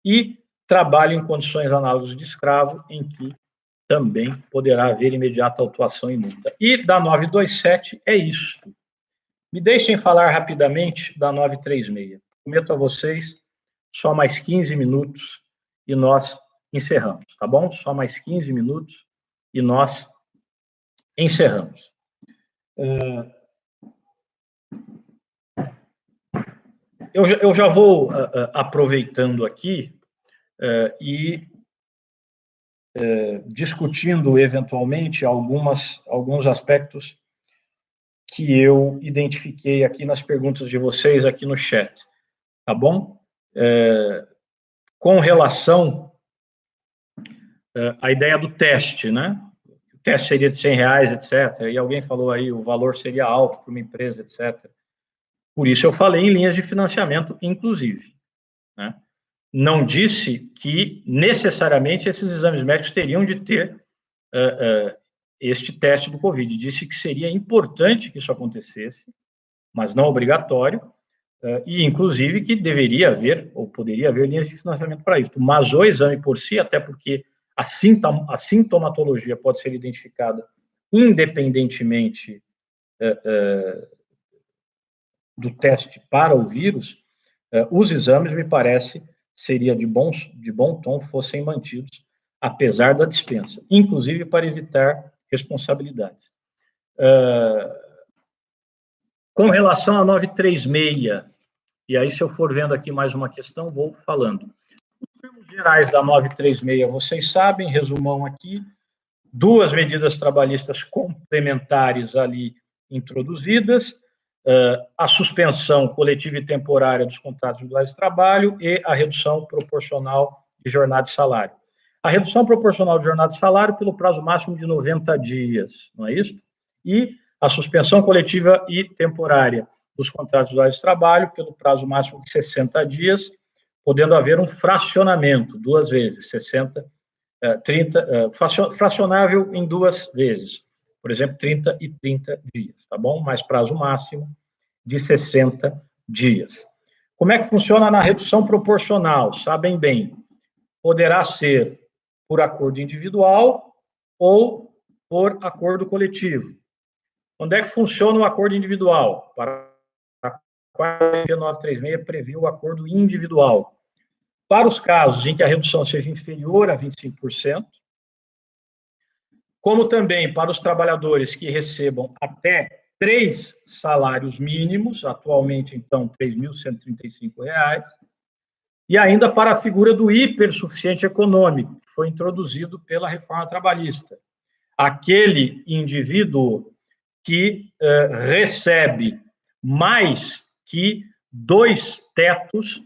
e trabalho em condições análogas de escravo, em que também poderá haver imediata autuação e multa. E da 927 é isto. Me deixem falar rapidamente da 936. Prometo a vocês só mais 15 minutos e nós encerramos, tá bom? Só mais 15 minutos e nós encerramos. Eu já vou aproveitando aqui e discutindo eventualmente alguns aspectos que eu identifiquei aqui nas perguntas de vocês aqui no chat, tá bom? Com relação à ideia do teste, né? O teste seria de R$100, etc. E alguém falou aí, o valor seria alto para uma empresa, etc. Por isso eu falei em linhas de financiamento, inclusive, né? Não disse que necessariamente esses exames médicos teriam de ter este teste do Covid. Disse que seria importante que isso acontecesse, mas não obrigatório, e inclusive que deveria haver, ou poderia haver linhas de financiamento para isso. Mas o exame por si, até porque a sintomatologia pode ser identificada independentemente do teste para o vírus, os exames, me parece, seria de bom tom fossem mantidos, apesar da dispensa, inclusive para evitar responsabilidades. Com relação a 936, e aí se eu for vendo aqui mais uma questão, vou falando. Os termos gerais da 936, vocês sabem, resumão aqui, duas medidas trabalhistas complementares ali introduzidas, a suspensão coletiva e temporária dos contratos individuais de trabalho e a redução proporcional de jornada e salário. A redução proporcional de jornada e salário pelo prazo máximo de 90 dias, não é isso? E a suspensão coletiva e temporária dos contratos individuais de trabalho pelo prazo máximo de 60 dias, podendo haver um fracionamento, 2 vezes, 60, 30, fracionável em 2 vezes, por exemplo, 30 e 30 dias, tá bom? Mais prazo máximo de 60 dias. Como é que funciona na redução proporcional? Sabem bem, poderá ser por acordo individual ou por acordo coletivo. Onde é que funciona o acordo individual? Para a 936 previu o acordo individual. Para os casos em que a redução seja inferior a 25%, como também para os trabalhadores que recebam até 3 salários mínimos, atualmente, então, R$ 3.135, e ainda para a figura do hipersuficiente econômico, que foi introduzido pela reforma trabalhista. Aquele indivíduo que recebe mais que 2 tetos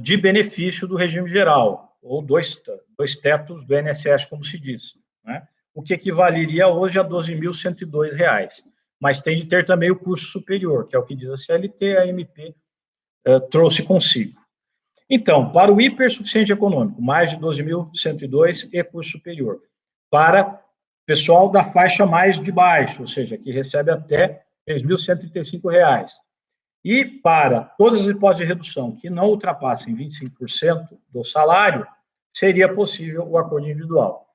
de benefício do regime geral, ou dois tetos do INSS, como se diz, né? O que equivaleria hoje a R$ 12.102, mas tem de ter também o curso superior, que é o que diz a CLT, a MP trouxe consigo. Então, para o hipersuficiente econômico, mais de 12.102 e curso superior. Para pessoal da faixa mais de baixo, ou seja, que recebe até R$ 3.135. E para todas as hipóteses de redução que não ultrapassem 25% do salário, seria possível o acordo individual.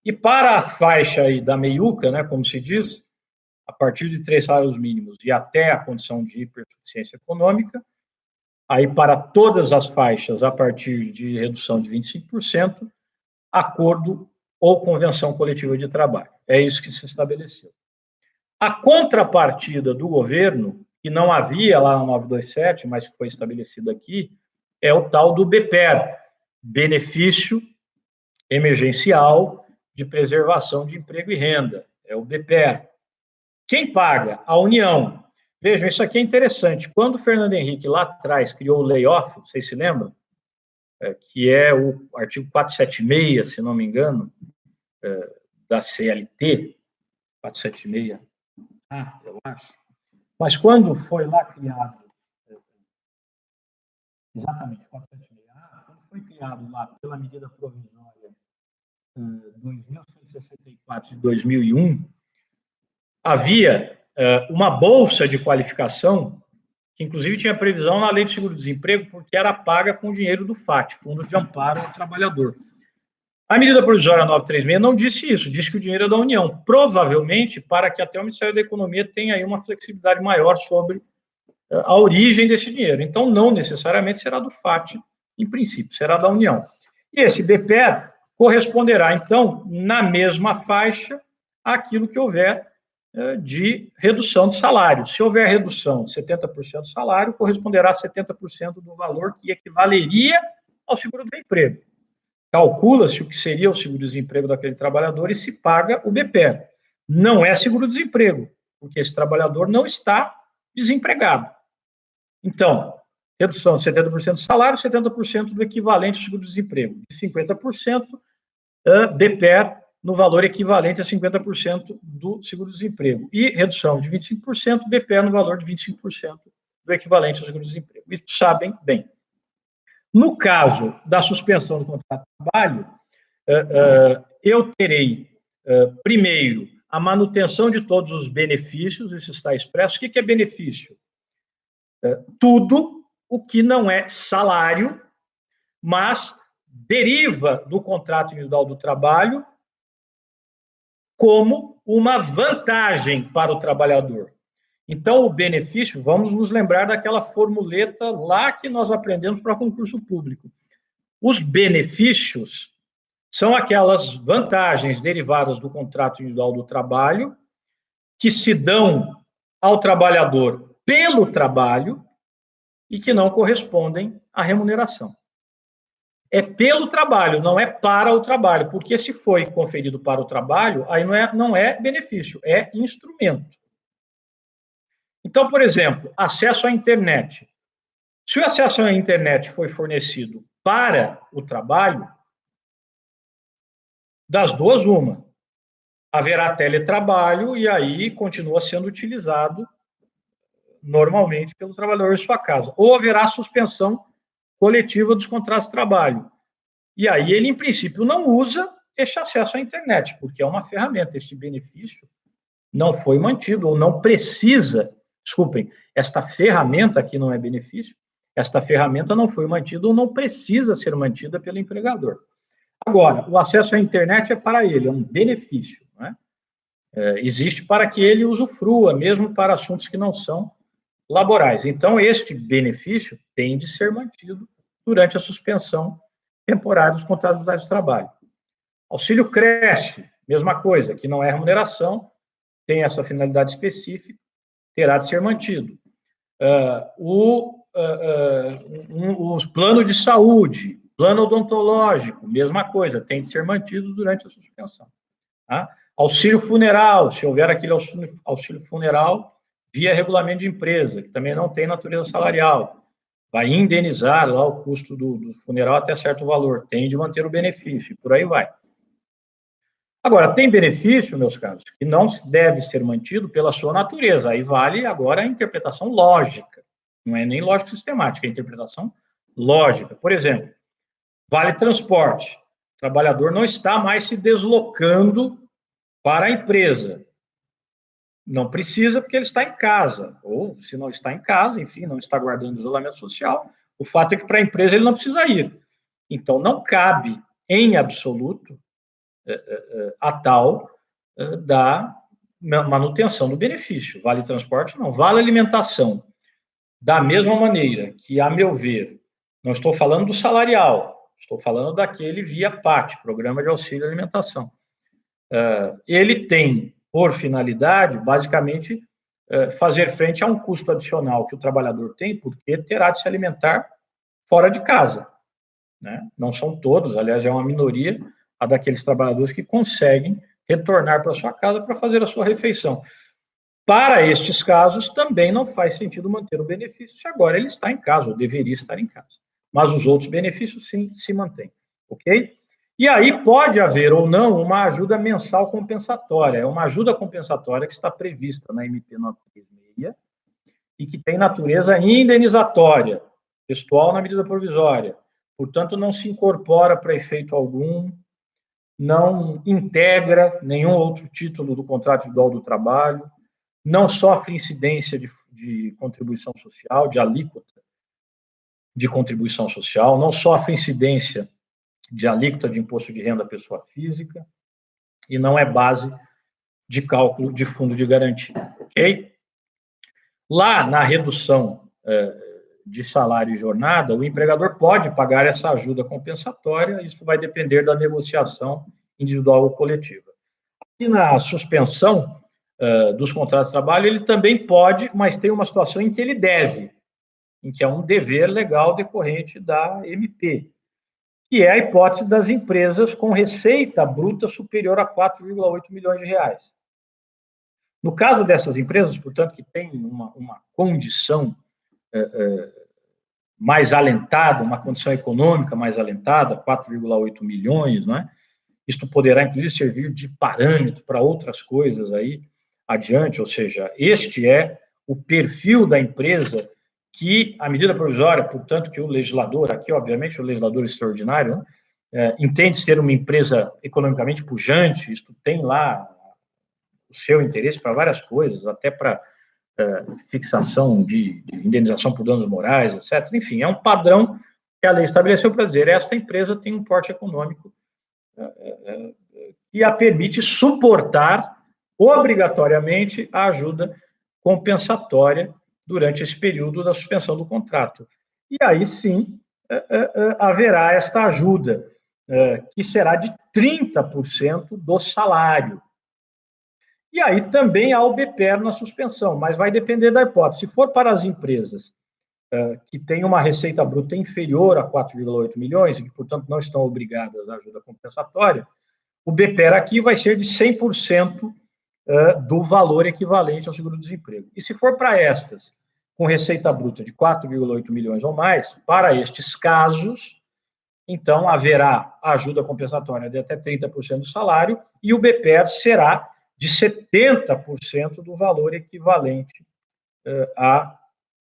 E para a faixa aí da meiuca, né, como se diz, a partir de 3 salários mínimos e até a condição de hipersuficiência econômica, aí para todas as faixas a partir de redução de 25%, acordo ou convenção coletiva de trabalho. É isso que se estabeleceu. A contrapartida do governo, que não havia lá no 927, mas foi estabelecido aqui, é o tal do BPER, Benefício Emergencial de Preservação de Emprego e Renda, é o BPER. Quem paga? A União. Vejam, isso aqui é interessante. Quando o Fernando Henrique, lá atrás, criou o layoff, vocês se lembram? Que é o artigo 476, se não me engano, da CLT, 476, eu acho. Mas quando foi lá criado, exatamente, 476A, quando foi criado lá pela medida provisória 2.164 de 2001, havia uma bolsa de qualificação, que inclusive tinha previsão na Lei de Seguro-Desemprego, porque era paga com dinheiro do FAT, Fundo de Amparo ao Trabalhador. A medida provisória 936 não disse isso, disse que o dinheiro é da União, provavelmente para que até o Ministério da Economia tenha aí uma flexibilidade maior sobre a origem desse dinheiro. Então, não necessariamente será do FAT, em princípio, será da União. E esse BPER corresponderá, então, na mesma faixa, àquilo que houver de redução de salário. Se houver redução de 70% do salário, corresponderá a 70% do valor que equivaleria ao seguro-desemprego. Calcula-se o que seria o seguro-desemprego daquele trabalhador e se paga o BPER. Não é seguro-desemprego, porque esse trabalhador não está desempregado. Então, redução de 70% do salário, 70% do equivalente ao seguro-desemprego. De 50%, BPER no valor equivalente a 50% do seguro-desemprego. E redução de 25%, BPER no valor de 25% do equivalente ao seguro-desemprego. Isso sabem bem. No caso da suspensão do contrato de trabalho, eu terei, primeiro, a manutenção de todos os benefícios, isso está expresso. O que é benefício? Tudo o que não é salário, mas deriva do contrato individual do trabalho como uma vantagem para o trabalhador. Então, o benefício, vamos nos lembrar daquela formuleta lá que nós aprendemos para concurso público. Os benefícios são aquelas vantagens derivadas do contrato individual do trabalho que se dão ao trabalhador pelo trabalho e que não correspondem à remuneração. É pelo trabalho, não é para o trabalho, porque se foi conferido para o trabalho, aí não é benefício, é instrumento. Então, por exemplo, acesso à internet. Se o acesso à internet foi fornecido para o trabalho, das duas, uma. Haverá teletrabalho e aí continua sendo utilizado normalmente pelo trabalhador em sua casa. Ou haverá suspensão coletiva dos contratos de trabalho. E aí ele, em princípio, não usa este acesso à internet, porque é uma ferramenta. Este benefício não foi mantido, ou não precisa, desculpem, esta ferramenta aqui não é benefício, esta ferramenta não foi mantida ou não precisa ser mantida pelo empregador. Agora, o acesso à internet é para ele, é um benefício, né? Existe para que ele usufrua, mesmo para assuntos que não são laborais. Então, este benefício tem de ser mantido durante a suspensão temporária dos contratos de trabalho. Auxílio creche, mesma coisa, que não é remuneração, tem essa finalidade específica, terá de ser mantido. O os planos de saúde, plano odontológico, mesma coisa, tem de ser mantido durante a suspensão. Tá? Auxílio funeral, se houver aquele auxílio funeral via regulamento de empresa, que também não tem natureza salarial, vai indenizar lá o custo do funeral até certo valor, tem de manter o benefício, e por aí vai. Agora, tem benefício, meus caros, que não deve ser mantido pela sua natureza, aí vale agora a interpretação lógica, não é nem lógica sistemática, é a interpretação lógica. Por exemplo, vale transporte, o trabalhador não está mais se deslocando para a empresa, não precisa porque ele está em casa, ou se não está em casa, enfim, não está guardando isolamento social, o fato é que para a empresa ele não precisa ir. Então, não cabe, em absoluto, a tal da manutenção do benefício. Vale transporte, não. Vale alimentação. Da mesma maneira que, a meu ver, não estou falando do salarial, estou falando daquele via PAT, Programa de Auxílio à Alimentação. Ele tem, por finalidade, basicamente, fazer frente a um custo adicional que o trabalhador tem, porque terá de se alimentar fora de casa. Né? Não são todos, aliás, é uma minoria a daqueles trabalhadores que conseguem retornar para sua casa para fazer a sua refeição. Para estes casos, também não faz sentido manter o benefício se agora ele está em casa, ou deveria estar em casa. Mas os outros benefícios, sim, se mantêm. Ok? E aí pode haver ou não uma ajuda mensal compensatória. É uma ajuda compensatória que está prevista na MP 936 e que tem natureza indenizatória, textual na medida provisória. Portanto, não se incorpora para efeito algum, não integra nenhum outro título do contrato individual do trabalho, não sofre incidência de contribuição social, de alíquota de contribuição social, não sofre incidência de alíquota de imposto de renda à pessoa física e não é base de cálculo de fundo de garantia, ok? Lá na redução de salário e jornada, o empregador pode pagar essa ajuda compensatória, isso vai depender da negociação individual ou coletiva. E na suspensão dos contratos de trabalho, ele também pode, mas tem uma situação em que ele deve, em que é um dever legal decorrente da MP, que é a hipótese das empresas com receita bruta superior a 4,8 milhões de reais. No caso dessas empresas, portanto, que têm uma condição mais alentada, uma condição econômica mais alentada, 4,8 milhões, não é? Isto poderá, inclusive, servir de parâmetro para outras coisas aí adiante, ou seja, este é o perfil da empresa que a medida provisória, portanto, que o legislador, aqui, obviamente, o legislador extraordinário, entende ser uma empresa economicamente pujante, isto tem lá o seu interesse para várias coisas, até para fixação de indenização por danos morais, etc. Enfim, é um padrão que a lei estabeleceu para dizer esta empresa tem um porte econômico que a permite suportar obrigatoriamente a ajuda compensatória durante esse período da suspensão do contrato. E aí sim haverá esta ajuda, que será de 30% do salário. E aí também há o BPER na suspensão, mas vai depender da hipótese. Se for para as empresas que têm uma receita bruta inferior a 4,8 milhões e que, portanto, não estão obrigadas à ajuda compensatória, o BPER aqui vai ser de 100% do valor equivalente ao seguro-desemprego. E se for para estas com receita bruta de 4,8 milhões ou mais, para estes casos, então haverá ajuda compensatória de até 30% do salário e o BPER será de 70% do valor equivalente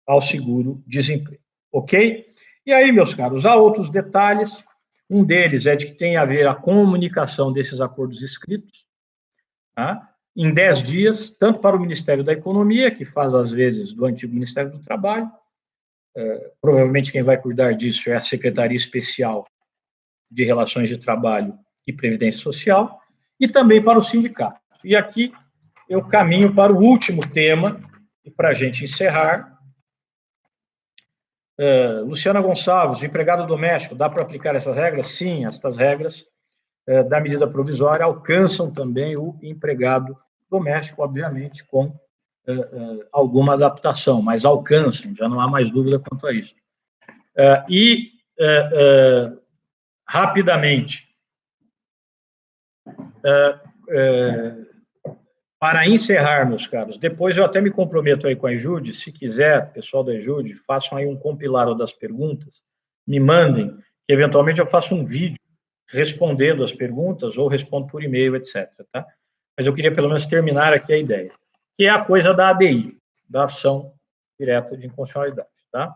ao seguro-desemprego. Ok? E aí, meus caros, há outros detalhes. Um deles é de que tem a ver a comunicação desses acordos escritos, tá? Em 10 dias, tanto para o Ministério da Economia, que faz, às vezes, do antigo Ministério do Trabalho, provavelmente quem vai cuidar disso é a Secretaria Especial de Relações de Trabalho e Previdência Social, e também para o sindicato. E aqui eu caminho para o último tema, e para a gente encerrar, Luciana Gonçalves, empregado doméstico, dá para aplicar essas regras? Sim, estas regras da medida provisória alcançam também o empregado doméstico, obviamente, com alguma adaptação, mas alcançam, já não há mais dúvida quanto a isso. Rapidamente, para encerrar, meus caros, depois eu até me comprometo aí com a Ejude, se quiser, pessoal da Ejude, façam aí um compilado das perguntas, me mandem, que eventualmente eu faço um vídeo respondendo as perguntas, ou respondo por e-mail, etc. Tá? Mas eu queria pelo menos terminar aqui a ideia, que é a coisa da ADI, da ação direta de inconstitucionalidade. Tá?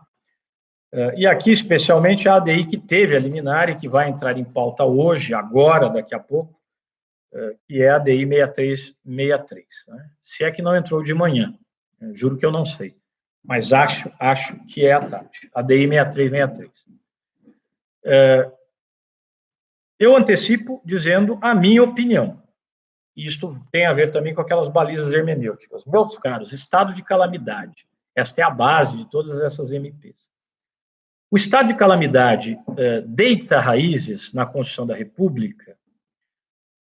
E aqui, especialmente, a ADI que teve a liminar e que vai entrar em pauta hoje, agora, daqui a pouco, que é a ADI 6363. Né? Se é que não entrou de manhã, juro que eu não sei, mas acho que é à tarde, ADI 6363. Eu antecipo dizendo a minha opinião, e isto tem a ver também com aquelas balizas hermenêuticas. Meus caros, estado de calamidade, esta é a base de todas essas MPs. O estado de calamidade deita raízes na Constituição da República?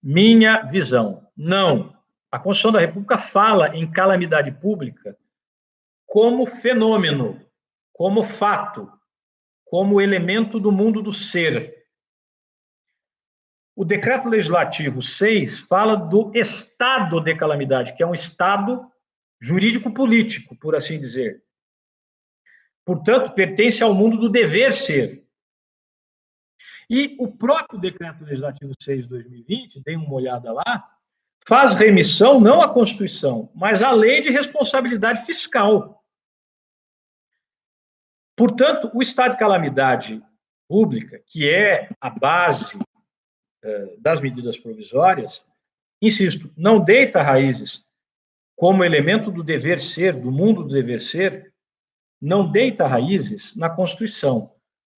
Minha visão, não. A Constituição da República fala em calamidade pública como fenômeno, como fato, como elemento do mundo do ser. O Decreto Legislativo 6 fala do estado de calamidade, que é um estado jurídico-político, por assim dizer. Portanto, pertence ao mundo do dever ser. E o próprio Decreto Legislativo 6 de 2020, deem uma olhada lá, faz remissão não à Constituição, mas à Lei de Responsabilidade Fiscal. Portanto, o estado de calamidade pública, que é a base das medidas provisórias, insisto, não deita raízes como elemento do dever ser, do mundo do dever ser, não deita raízes na Constituição,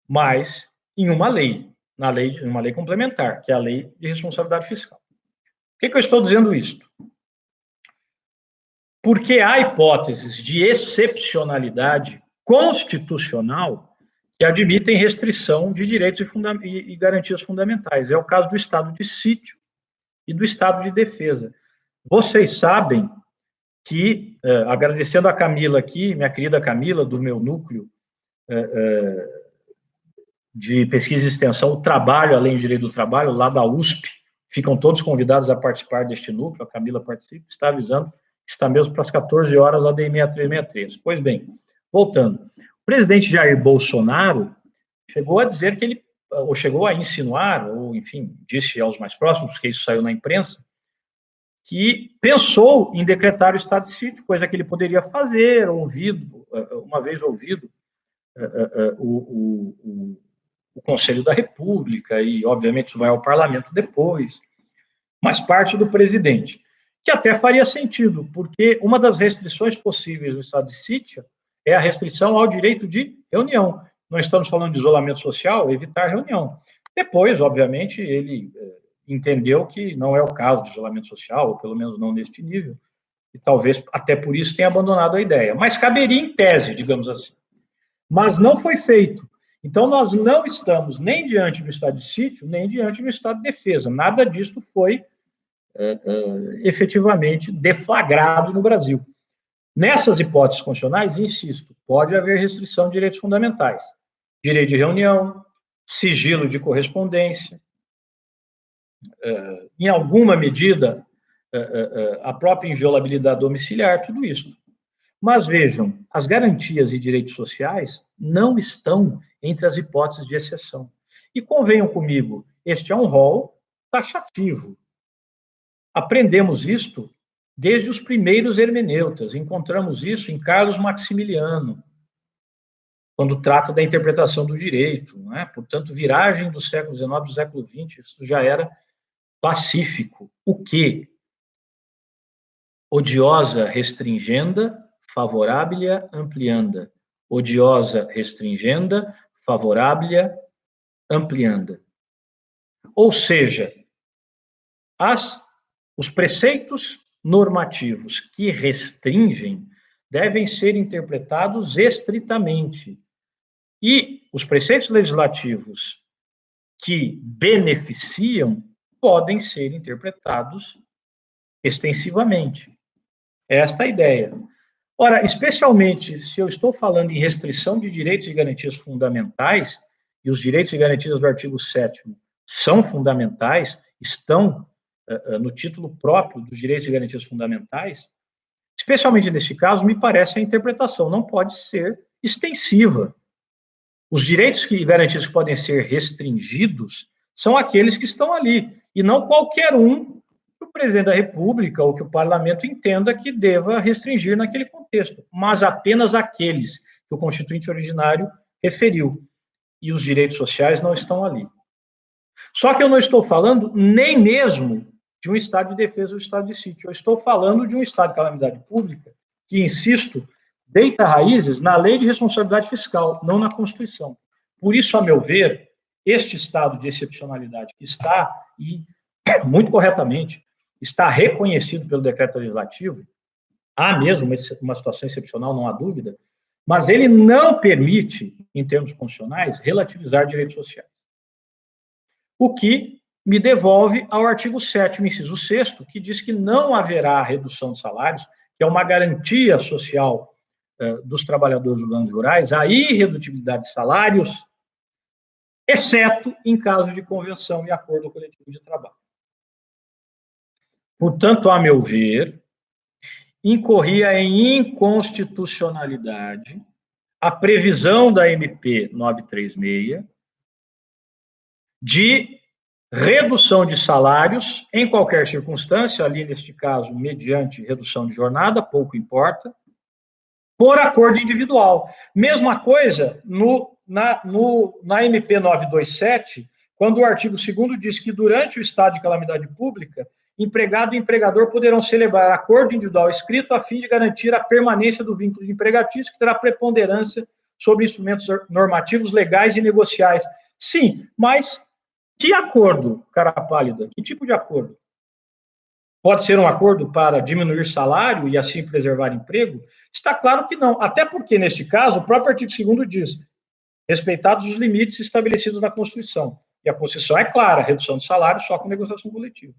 mas em uma lei, uma lei complementar, que é a Lei de Responsabilidade Fiscal. Por que eu estou dizendo isto? Porque há hipóteses de excepcionalidade constitucional que admitem restrição de direitos e garantias fundamentais. É o caso do estado de sítio e do estado de defesa. Vocês sabem que, agradecendo a Camila aqui, minha querida Camila, do meu núcleo de pesquisa e extensão, o trabalho, além do direito do trabalho, lá da USP, ficam todos convidados a participar deste núcleo, a Camila participa, está avisando que está mesmo para as 14 horas a DI 6363. Pois bem, voltando, o presidente Jair Bolsonaro chegou a dizer que ele, ou chegou a insinuar, ou enfim, disse aos mais próximos, porque isso saiu na imprensa, que pensou em decretar o estado de sítio, coisa que ele poderia fazer, uma vez ouvido o Conselho da República, e obviamente isso vai ao parlamento depois, mas parte do presidente, que até faria sentido, porque uma das restrições possíveis no estado de sítio é a restrição ao direito de reunião. Não estamos falando de isolamento social, evitar reunião. Depois, obviamente, ele entendeu que não é o caso de isolamento social, ou pelo menos não neste nível, e talvez até por isso tenha abandonado a ideia. Mas caberia em tese, digamos assim. Mas não foi feito. Então, nós não estamos nem diante do estado de sítio, nem diante do estado de defesa. Nada disso foi efetivamente deflagrado no Brasil. Nessas hipóteses constitucionais, insisto, pode haver restrição de direitos fundamentais. Direito de reunião, sigilo de correspondência, em alguma medida, a própria inviolabilidade domiciliar, tudo isso. Mas vejam, as garantias e direitos sociais não estão entre as hipóteses de exceção. E convenham comigo, este é um rol taxativo. Aprendemos isto desde os primeiros hermeneutas, encontramos isso em Carlos Maximiliano, quando trata da interpretação do direito, não é? Portanto, viragem do século XIX do século XX, isso já era pacífico. O quê? Odiosa restringenda, favorábilia amplianda. Odiosa restringenda, favorábilia amplianda. Ou seja, os preceitos normativos que restringem devem ser interpretados estritamente. E os preceitos legislativos que beneficiam podem ser interpretados extensivamente. Esta é a ideia. Ora, especialmente se eu estou falando em restrição de direitos e garantias fundamentais, e os direitos e garantias do artigo 7º são fundamentais, estão no título próprio dos direitos e garantias fundamentais, especialmente neste caso, me parece a interpretação não pode ser extensiva. Os direitos e garantias que podem ser restringidos são aqueles que estão ali, e não qualquer um que o presidente da República ou que o parlamento entenda que deva restringir naquele contexto, mas apenas aqueles que o constituinte originário referiu. E os direitos sociais não estão ali. Só que eu não estou falando nem mesmo de um estado de defesa ou estado de sítio. Eu estou falando de um estado de calamidade pública que, insisto, deita raízes na lei de responsabilidade fiscal, não na Constituição. Por isso, a meu ver, este estado de excepcionalidade que está, e muito corretamente, está reconhecido pelo decreto legislativo, há mesmo uma situação excepcional, não há dúvida, mas ele não permite, em termos constitucionais, relativizar direitos sociais. O que me devolve ao artigo 7º, inciso 6º, que diz que não haverá redução de salários, que é uma garantia social dos trabalhadores urbanos e rurais, a irredutibilidade de salários, exceto em caso de convenção e acordo coletivo de trabalho. Portanto, a meu ver, incorria em inconstitucionalidade a previsão da MP 936 de redução de salários em qualquer circunstância, ali neste caso, mediante redução de jornada, pouco importa, por acordo individual. Mesma coisa na MP 927, quando o artigo 2º diz que durante o estado de calamidade pública, empregado e empregador poderão celebrar acordo individual escrito a fim de garantir a permanência do vínculo empregatício, que terá preponderância sobre instrumentos normativos, legais e negociais. Sim, mas que acordo, cara pálida? Que tipo de acordo? Pode ser um acordo para diminuir salário e assim preservar emprego? Está claro que não, até porque, neste caso, o próprio artigo 2º diz, respeitados os limites estabelecidos na Constituição. E a Constituição é clara, redução de salário só com negociação coletiva.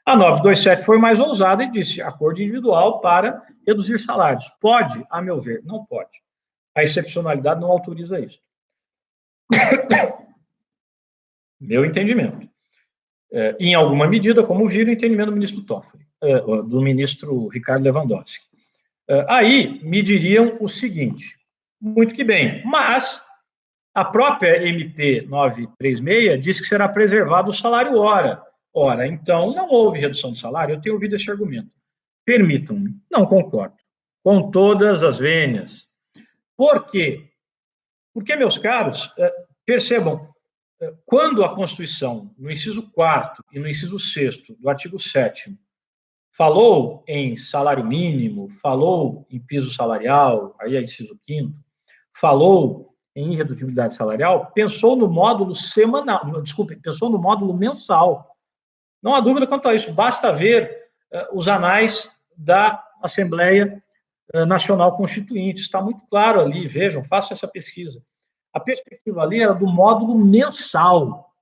A 927 foi mais ousada e disse acordo individual para reduzir salários. Pode? A meu ver, não pode. A excepcionalidade não autoriza isso. Meu entendimento. Em alguma medida, como vira o entendimento do ministro Toffoli, do ministro Ricardo Lewandowski. Aí me diriam o seguinte, muito que bem, mas a própria MP 936 diz que será preservado o salário hora. Ora, então, não houve redução de salário? Eu tenho ouvido esse argumento. Permitam-me, não concordo, com todas as vênias. Por quê? Porque, meus caros, percebam, quando a Constituição, no inciso 4º e no inciso 6º do artigo 7º, falou em salário mínimo, falou em piso salarial, aí é inciso 5º, falou em irredutibilidade salarial, pensou no módulo semanal, pensou no módulo mensal. Não há dúvida quanto a isso, basta ver os anais da Assembleia Nacional Constituinte, está muito claro ali, vejam, façam essa pesquisa. A perspectiva ali era do módulo mensal.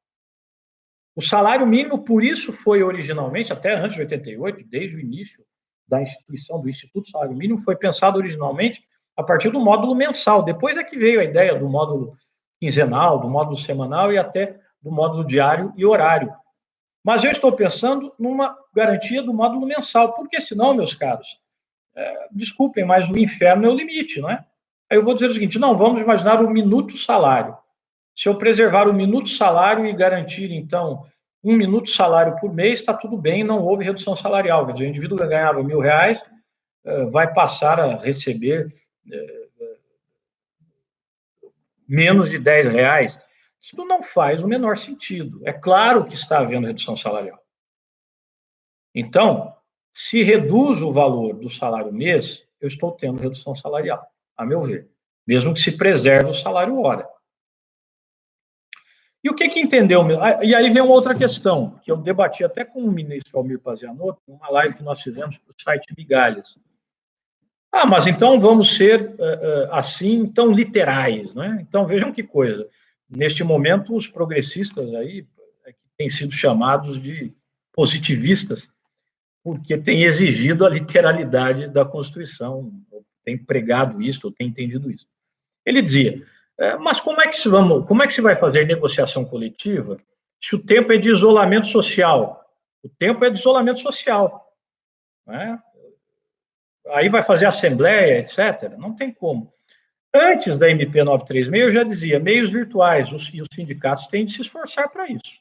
O salário mínimo, por isso, foi originalmente, até antes de 88, desde o início da instituição do Instituto Salário Mínimo, foi pensado originalmente a partir do módulo mensal. Depois é que veio a ideia do módulo quinzenal, do módulo semanal e até do módulo diário e horário. Mas eu estou pensando numa garantia do módulo mensal, porque senão, meus caros, desculpem, mas o inferno é o limite, não é? Aí eu vou dizer o seguinte, não, vamos imaginar o minuto salário. Se eu preservar o minuto salário e garantir, então, 1 minuto salário por mês, está tudo bem, não houve redução salarial. Quer dizer, o indivíduo que ganhava R$1.000 vai passar a receber menos de R$10. Isso não faz o menor sentido. É claro que está havendo redução salarial. Então, se reduz o valor do salário mês, eu estou tendo redução salarial, a meu ver, mesmo que se preserve o salário hora. E o que entendeu? E aí vem uma outra questão, que eu debati até com o ministro Almir Pazianotto, numa live que nós fizemos para o site Migalhas. Mas então vamos ser, assim, tão literais, não é? Então, vejam que coisa. Neste momento, os progressistas aí têm sido chamados de positivistas, porque tem exigido a literalidade da Constituição, tem pregado isso, ou tem entendido isso. Ele dizia, mas como é que se vai fazer negociação coletiva se o tempo é de isolamento social? O tempo é de isolamento social. Né? Aí vai fazer assembleia, etc. Não tem como. Antes da MP 936, eu já dizia, meios virtuais, e os sindicatos têm de se esforçar para isso.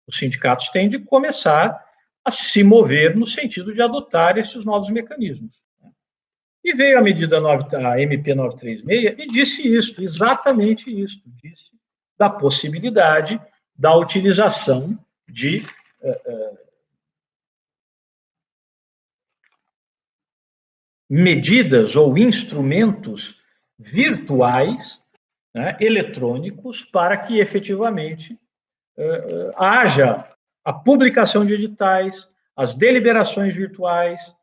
Os sindicatos têm de começar a se mover no sentido de adotar esses novos mecanismos. E veio a MP 936 e disse isso, exatamente isso, disse da possibilidade da utilização de medidas ou instrumentos virtuais, né, eletrônicos, para que efetivamente haja a publicação de editais, as deliberações virtuais,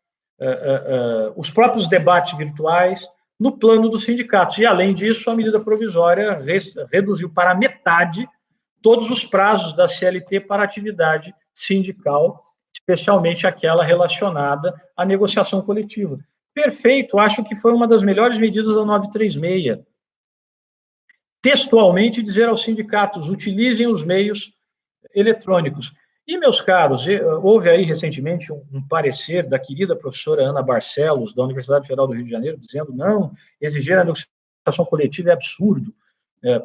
os próprios debates virtuais, no plano dos sindicatos. E, além disso, a medida provisória reduziu para metade todos os prazos da CLT para atividade sindical, especialmente aquela relacionada à negociação coletiva. Perfeito, acho que foi uma das melhores medidas da 936. Textualmente dizer aos sindicatos, utilizem os meios eletrônicos. E, meus caros, houve aí recentemente um parecer da querida professora Ana Barcelos, da Universidade Federal do Rio de Janeiro, dizendo, não, exigir a negociação coletiva é absurdo,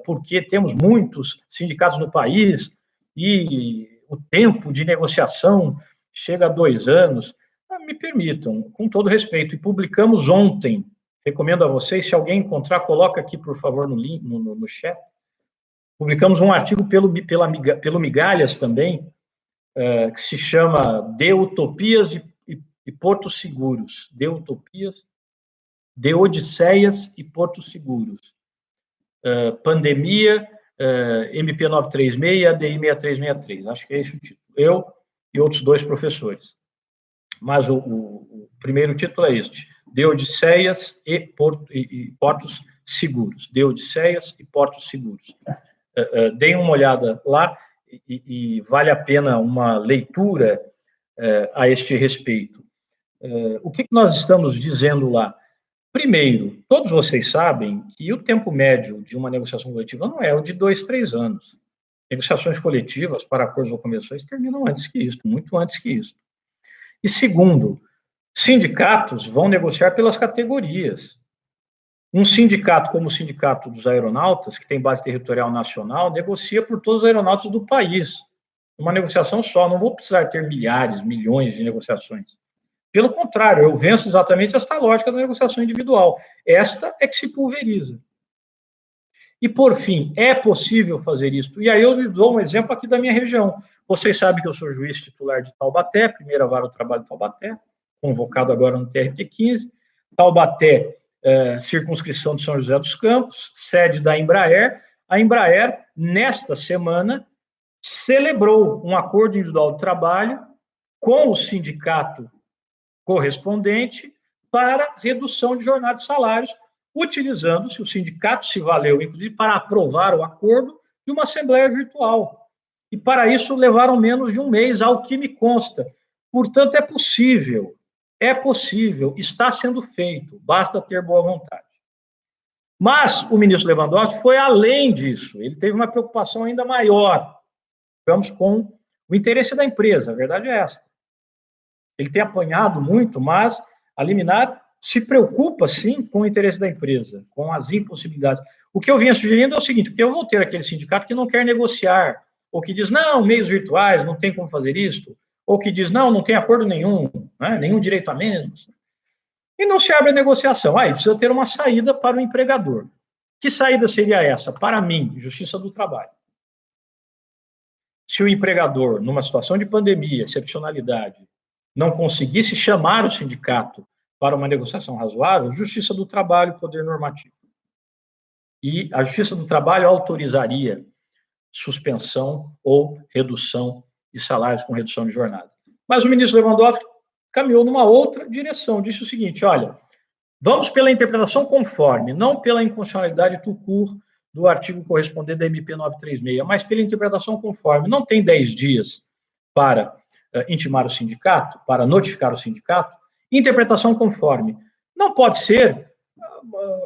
porque temos muitos sindicatos no país e o tempo de negociação chega a 2 anos. Me permitam, com todo respeito, e publicamos ontem, recomendo a vocês, se alguém encontrar, coloca aqui, por favor, no link, no chat, publicamos um artigo pelo Migalhas também, que se chama De Utopias e Portos Seguros. De Utopias, de Odisseias e Portos Seguros. Pandemia, MP 936 e ADI 6363. Acho que é esse o título. Eu e outros 2 professores. Mas o primeiro título é este, De Odisseias e Portos Seguros. De Odisseias e Portos Seguros. Deem uma olhada lá e vale a pena uma leitura a este respeito. O que nós estamos dizendo lá? Primeiro, todos vocês sabem que o tempo médio de uma negociação coletiva não é o de 2, 3 anos. Negociações coletivas para acordos ou convenções terminam antes que isso, muito antes que isso. E segundo, sindicatos vão negociar pelas categorias. Um sindicato como o Sindicato dos Aeronautas, que tem base territorial nacional, negocia por todos os aeronautas do país. Uma negociação só, não vou precisar ter milhares, milhões de negociações. Pelo contrário, eu venço exatamente esta lógica da negociação individual. Esta é que se pulveriza. E, por fim, é possível fazer isso. E aí eu lhe dou um exemplo aqui da minha região. Vocês sabem que eu sou juiz titular de Taubaté, primeira vara do trabalho de Taubaté, convocado agora no TRT-15. Taubaté, circunscrição de São José dos Campos, sede da Embraer. A Embraer, nesta semana, celebrou um acordo individual de trabalho com o sindicato correspondente para redução de jornada e salários, utilizando-se, o sindicato se valeu, inclusive, para aprovar o acordo de uma assembleia virtual. E, para isso, levaram menos de 1 mês, ao que me consta. Portanto, é possível, está sendo feito, basta ter boa vontade. Mas o ministro Lewandowski foi além disso, ele teve uma preocupação ainda maior, digamos, com o interesse da empresa, a verdade é essa. Ele tem apanhado muito, mas a liminar se preocupa, sim, com o interesse da empresa, com as impossibilidades. O que eu vinha sugerindo é o seguinte, porque eu vou ter aquele sindicato que não quer negociar, ou que diz, não, meios virtuais, não tem como fazer isso, ou que diz, não tem acordo nenhum, né, nenhum direito a menos. E não se abre a negociação. Aí precisa ter uma saída para o empregador. Que saída seria essa? Para mim, Justiça do Trabalho. Se o empregador, numa situação de pandemia, excepcionalidade, não conseguisse chamar o sindicato para uma negociação razoável, Justiça do Trabalho, poder normativo. E a Justiça do Trabalho autorizaria suspensão ou redução de salários com redução de jornada. Mas o ministro Lewandowski caminhou numa outra direção, disse o seguinte, olha, vamos pela interpretação conforme, não pela inconstitucionalidade tout-court do artigo correspondente da MP 936, mas pela interpretação conforme. Não tem 10 dias para intimar o sindicato, para notificar o sindicato, interpretação conforme. Não pode ser,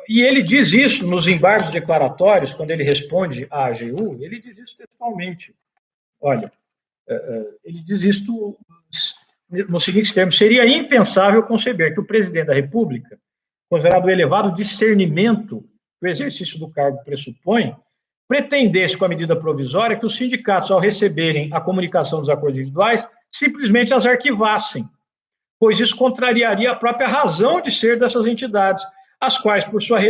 e ele diz isso nos embargos declaratórios, quando ele responde à AGU, ele diz isso textualmente. Olha, ele diz isso nos seguintes termos: seria impensável conceber que o presidente da República, considerado o elevado discernimento que o exercício do cargo pressupõe, pretendesse, com a medida provisória, que os sindicatos, ao receberem a comunicação dos acordos individuais, simplesmente as arquivassem, pois isso contrariaria a própria razão de ser dessas entidades, as quais, por sua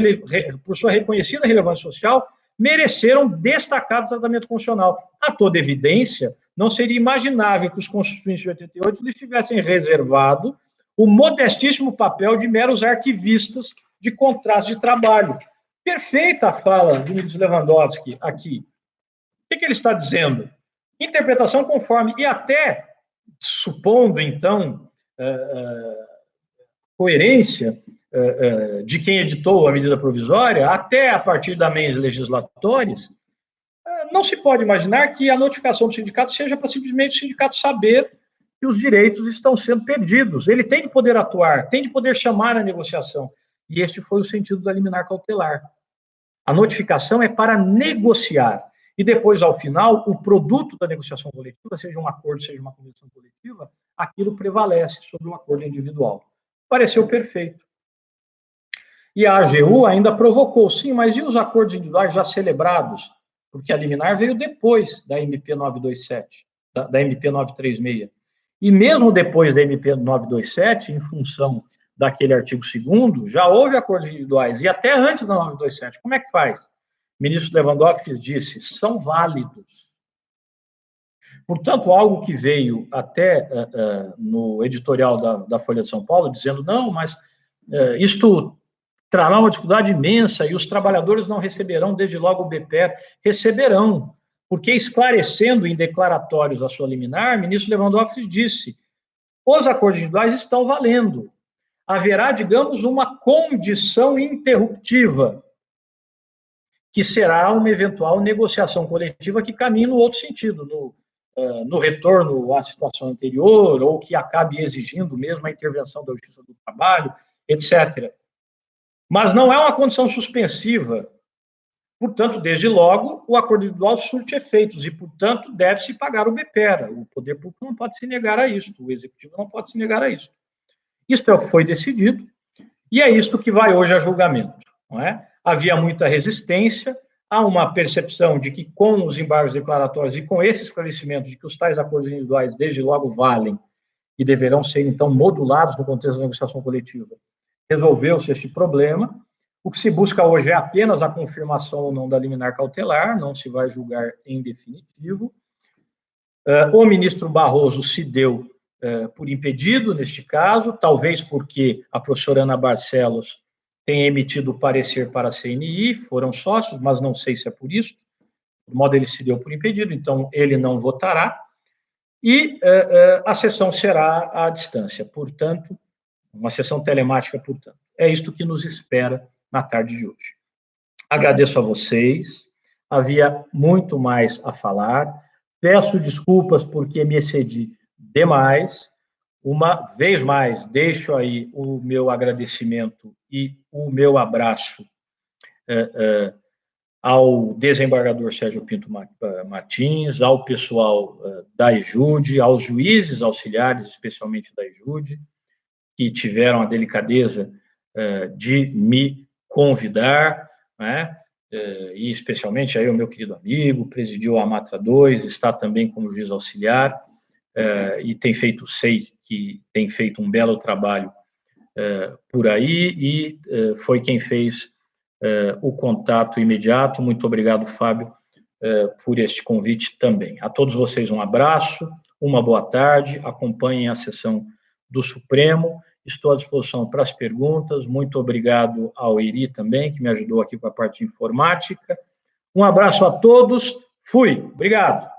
reconhecida relevância social, mereceram destacado tratamento constitucional. A toda evidência, não seria imaginável que os constituintes de 88 lhes tivessem reservado o modestíssimo papel de meros arquivistas de contratos de trabalho. Perfeita a fala do ministro Lewandowski aqui. O que ele está dizendo? Interpretação conforme, e até, supondo, então, coerência de quem editou a medida provisória, até a partir da mens legislatores, não se pode imaginar que a notificação do sindicato seja para simplesmente o sindicato saber que os direitos estão sendo perdidos. Ele tem de poder atuar, tem de poder chamar a negociação. E este foi o sentido da liminar cautelar. A notificação é para negociar. E depois, ao final, o produto da negociação coletiva, seja um acordo, seja uma convenção coletiva, aquilo prevalece sobre o acordo individual. Pareceu perfeito. E a AGU ainda provocou, sim, mas e os acordos individuais já celebrados? Porque a liminar veio depois da MP 927, da MP 936. E mesmo depois da MP 927, em função daquele artigo 2º, já houve acordos individuais, e até antes da 927. Como é que faz? O ministro Lewandowski disse, são válidos. Portanto, algo que veio até no editorial da Folha de São Paulo, dizendo, não, mas isto trará uma dificuldade imensa e os trabalhadores não receberão, desde logo o BPER, receberão, porque esclarecendo em declaratórios a sua liminar, o ministro Lewandowski disse, os acordos individuais estão valendo. Haverá, digamos, uma condição interruptiva, que será uma eventual negociação coletiva que caminhe no outro sentido, no retorno à situação anterior, ou que acabe exigindo mesmo a intervenção da Justiça do Trabalho, etc. Mas não é uma condição suspensiva. Portanto, desde logo, o acordo individual surte efeitos e, portanto, deve-se pagar o BPER. O poder público não pode se negar a isso, o executivo não pode se negar a isso. Isto é o que foi decidido e é isto que vai hoje a julgamento. Não é? Havia muita resistência, há uma percepção de que com os embargos declaratórios e com esse esclarecimento de que os tais acordos individuais, desde logo, valem e deverão ser, então, modulados no contexto da negociação coletiva, resolveu-se este problema. O que se busca hoje é apenas a confirmação ou não da liminar cautelar, não se vai julgar em definitivo. O ministro Barroso se deu por impedido neste caso, talvez porque a professora Ana Barcelos tenha emitido o parecer para a CNI, foram sócios, mas não sei se é por isso. De modo ele se deu por impedido, então ele não votará, e a sessão será à distância, portanto, uma sessão telemática, portanto. É isto que nos espera na tarde de hoje. Agradeço a vocês, havia muito mais a falar, peço desculpas porque me excedi demais, uma vez mais, deixo aí o meu agradecimento e o meu abraço ao desembargador Sérgio Pinto Martins, ao pessoal da EJUDE, aos juízes auxiliares, especialmente da EJUDE, que tiveram a delicadeza de me convidar, né? E especialmente aí o meu querido amigo, presidiu a Matra 2, está também como juiz auxiliar, e sei que tem feito um belo trabalho por aí, e foi quem fez o contato imediato. Muito obrigado, Fábio, por este convite também. A todos vocês um abraço, uma boa tarde, acompanhem a sessão do Supremo, estou à disposição para as perguntas. Muito obrigado ao Iri também, que me ajudou aqui com a parte informática. Um abraço a todos, fui, obrigado.